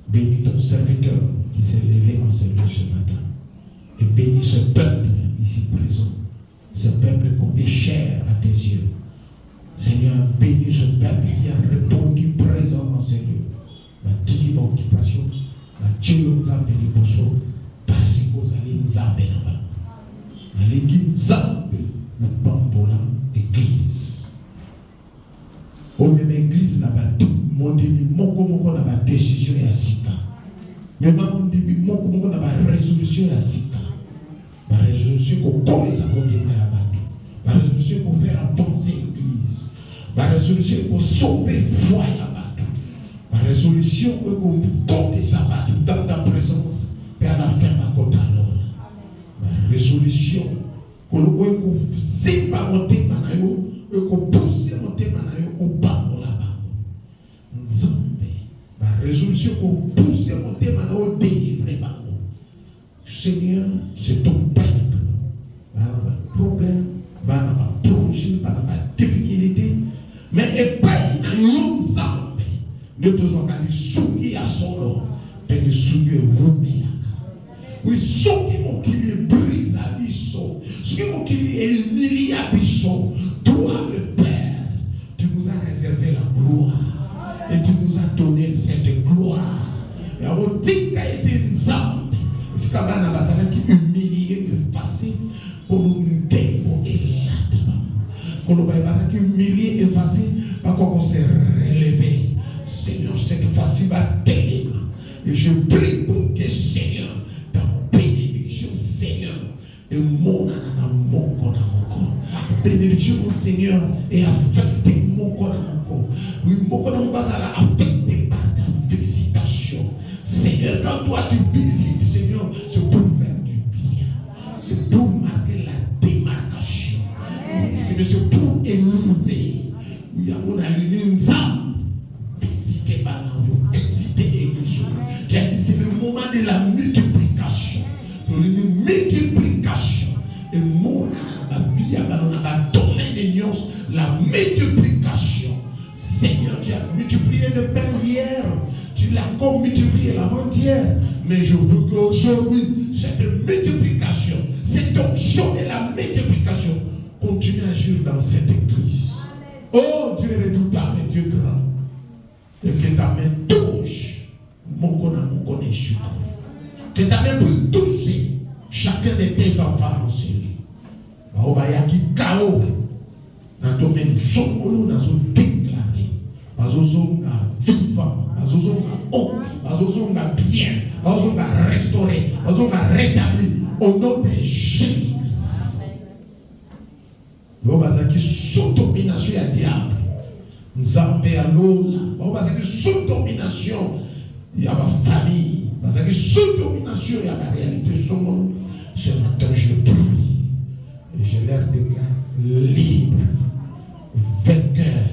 Speaker 1: bénis ton serviteur qui s'est levé en service ce matin. Et bénis ce peuple ici présent. ce peuple combien cher à tes yeux. Seigneur, bénis ce peuple qui a répondu présent dans ces lieux. La tille d'occupation, la tille d'Nzambe de Bosso, parce que vous allez Nzambe là-bas. Allez Nzambe, le Bambola, église. Au même église là-bas, tout le monde dit, mon là-bas, décision et à Sika. Mais maman dit, mon là-bas, résolution et à Sika. La résolution pour coller sa bonne là-bas. La résolution pour faire avancer l'église. La résolution pour sauver le foyer là-bas. La résolution pour compter sa bas dans ta présence. Et à la fin, ma côte alors. La résolution pour le coup, si pas monter manayo, pour pousser monter manayo, au bas là-bas. La résolution pour pousser monter manayo, délivrer là-bas. Seigneur, c'est ton peuple. Problème, projet, difficulté, mais et pas une ensemble. Nous devons aller souiller à son nom, et nous souiller au oui, ce qui est brisé à l'isson, ce qui est humilié à l'isson, toi le Père, tu nous as réservé la gloire et tu nous as donné cette gloire. Et on dit qu'il a été ensemble. C'est comme un ambassadeur qui est humilié, de facile pour nous démolir là-dedans. Pour nous qui est humilié et facile, pas qu'on s'est relevé. Seigneur, cette fois-ci va t'aider. Et je prie pour que Seigneur, ta bénédiction, Seigneur, et mon corps. Bénédiction, Seigneur, et affecté mon corps. Oui, mon corps va affecter par ta visitation. Seigneur, quand toi tu visites, Seigneur, c'est pour faire du bien. C'est pour marquer la démarcation. Oui, c'est pour élever. Oui, on a l'une visiter Banao, visiter l'église. Qui a dit c'est le moment de la multiplication. Une multiplication. Et mon vie dans le domaine des nuances, la multiplication. Seigneur, tu as multiplié le pain hier. Tu l'as encore multiplié l'avant-hier. Mais je veux qu'aujourd'hui, cette multiplication, cette onction de la multiplication, continue à agir dans cette église. Oh Dieu redoutable, Dieu grand. Et que ta main touche mon connexion. Que ta main puisse toucher chacun de tes enfants en série. Il y a qui chaos dans le domaine solo, dans son déclaré. Parce que vivant, parce que honte, parce que bien, parce que restauré, parce que rétabli au nom de Jésus-Christ. Il y a qui sous domination à diable. Nous avons à l'eau. Il y a qui sous domination, il y a ma famille. Il y a qui sous domination, il y a ma réalité sur moi. Ce matin, je prie. Et je leur déclare libre, vainqueur.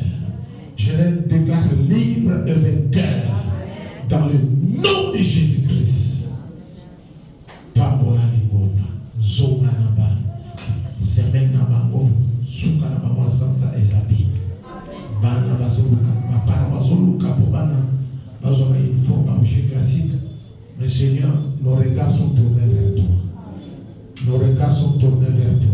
Speaker 1: Je leur déclare libre et vainqueur. Dans le nom de Jésus-Christ. Pamola Libona, Zonganaba, Semen Nabango, Sukanaba Santa Ezabi. Bana Bazoluka, Papa Bazoluka, Bobana, Bazoka, il faut pas bouger classique. Mais Seigneur, nos regards sont tournés vers toi. Nos regards sont tournés vers toi.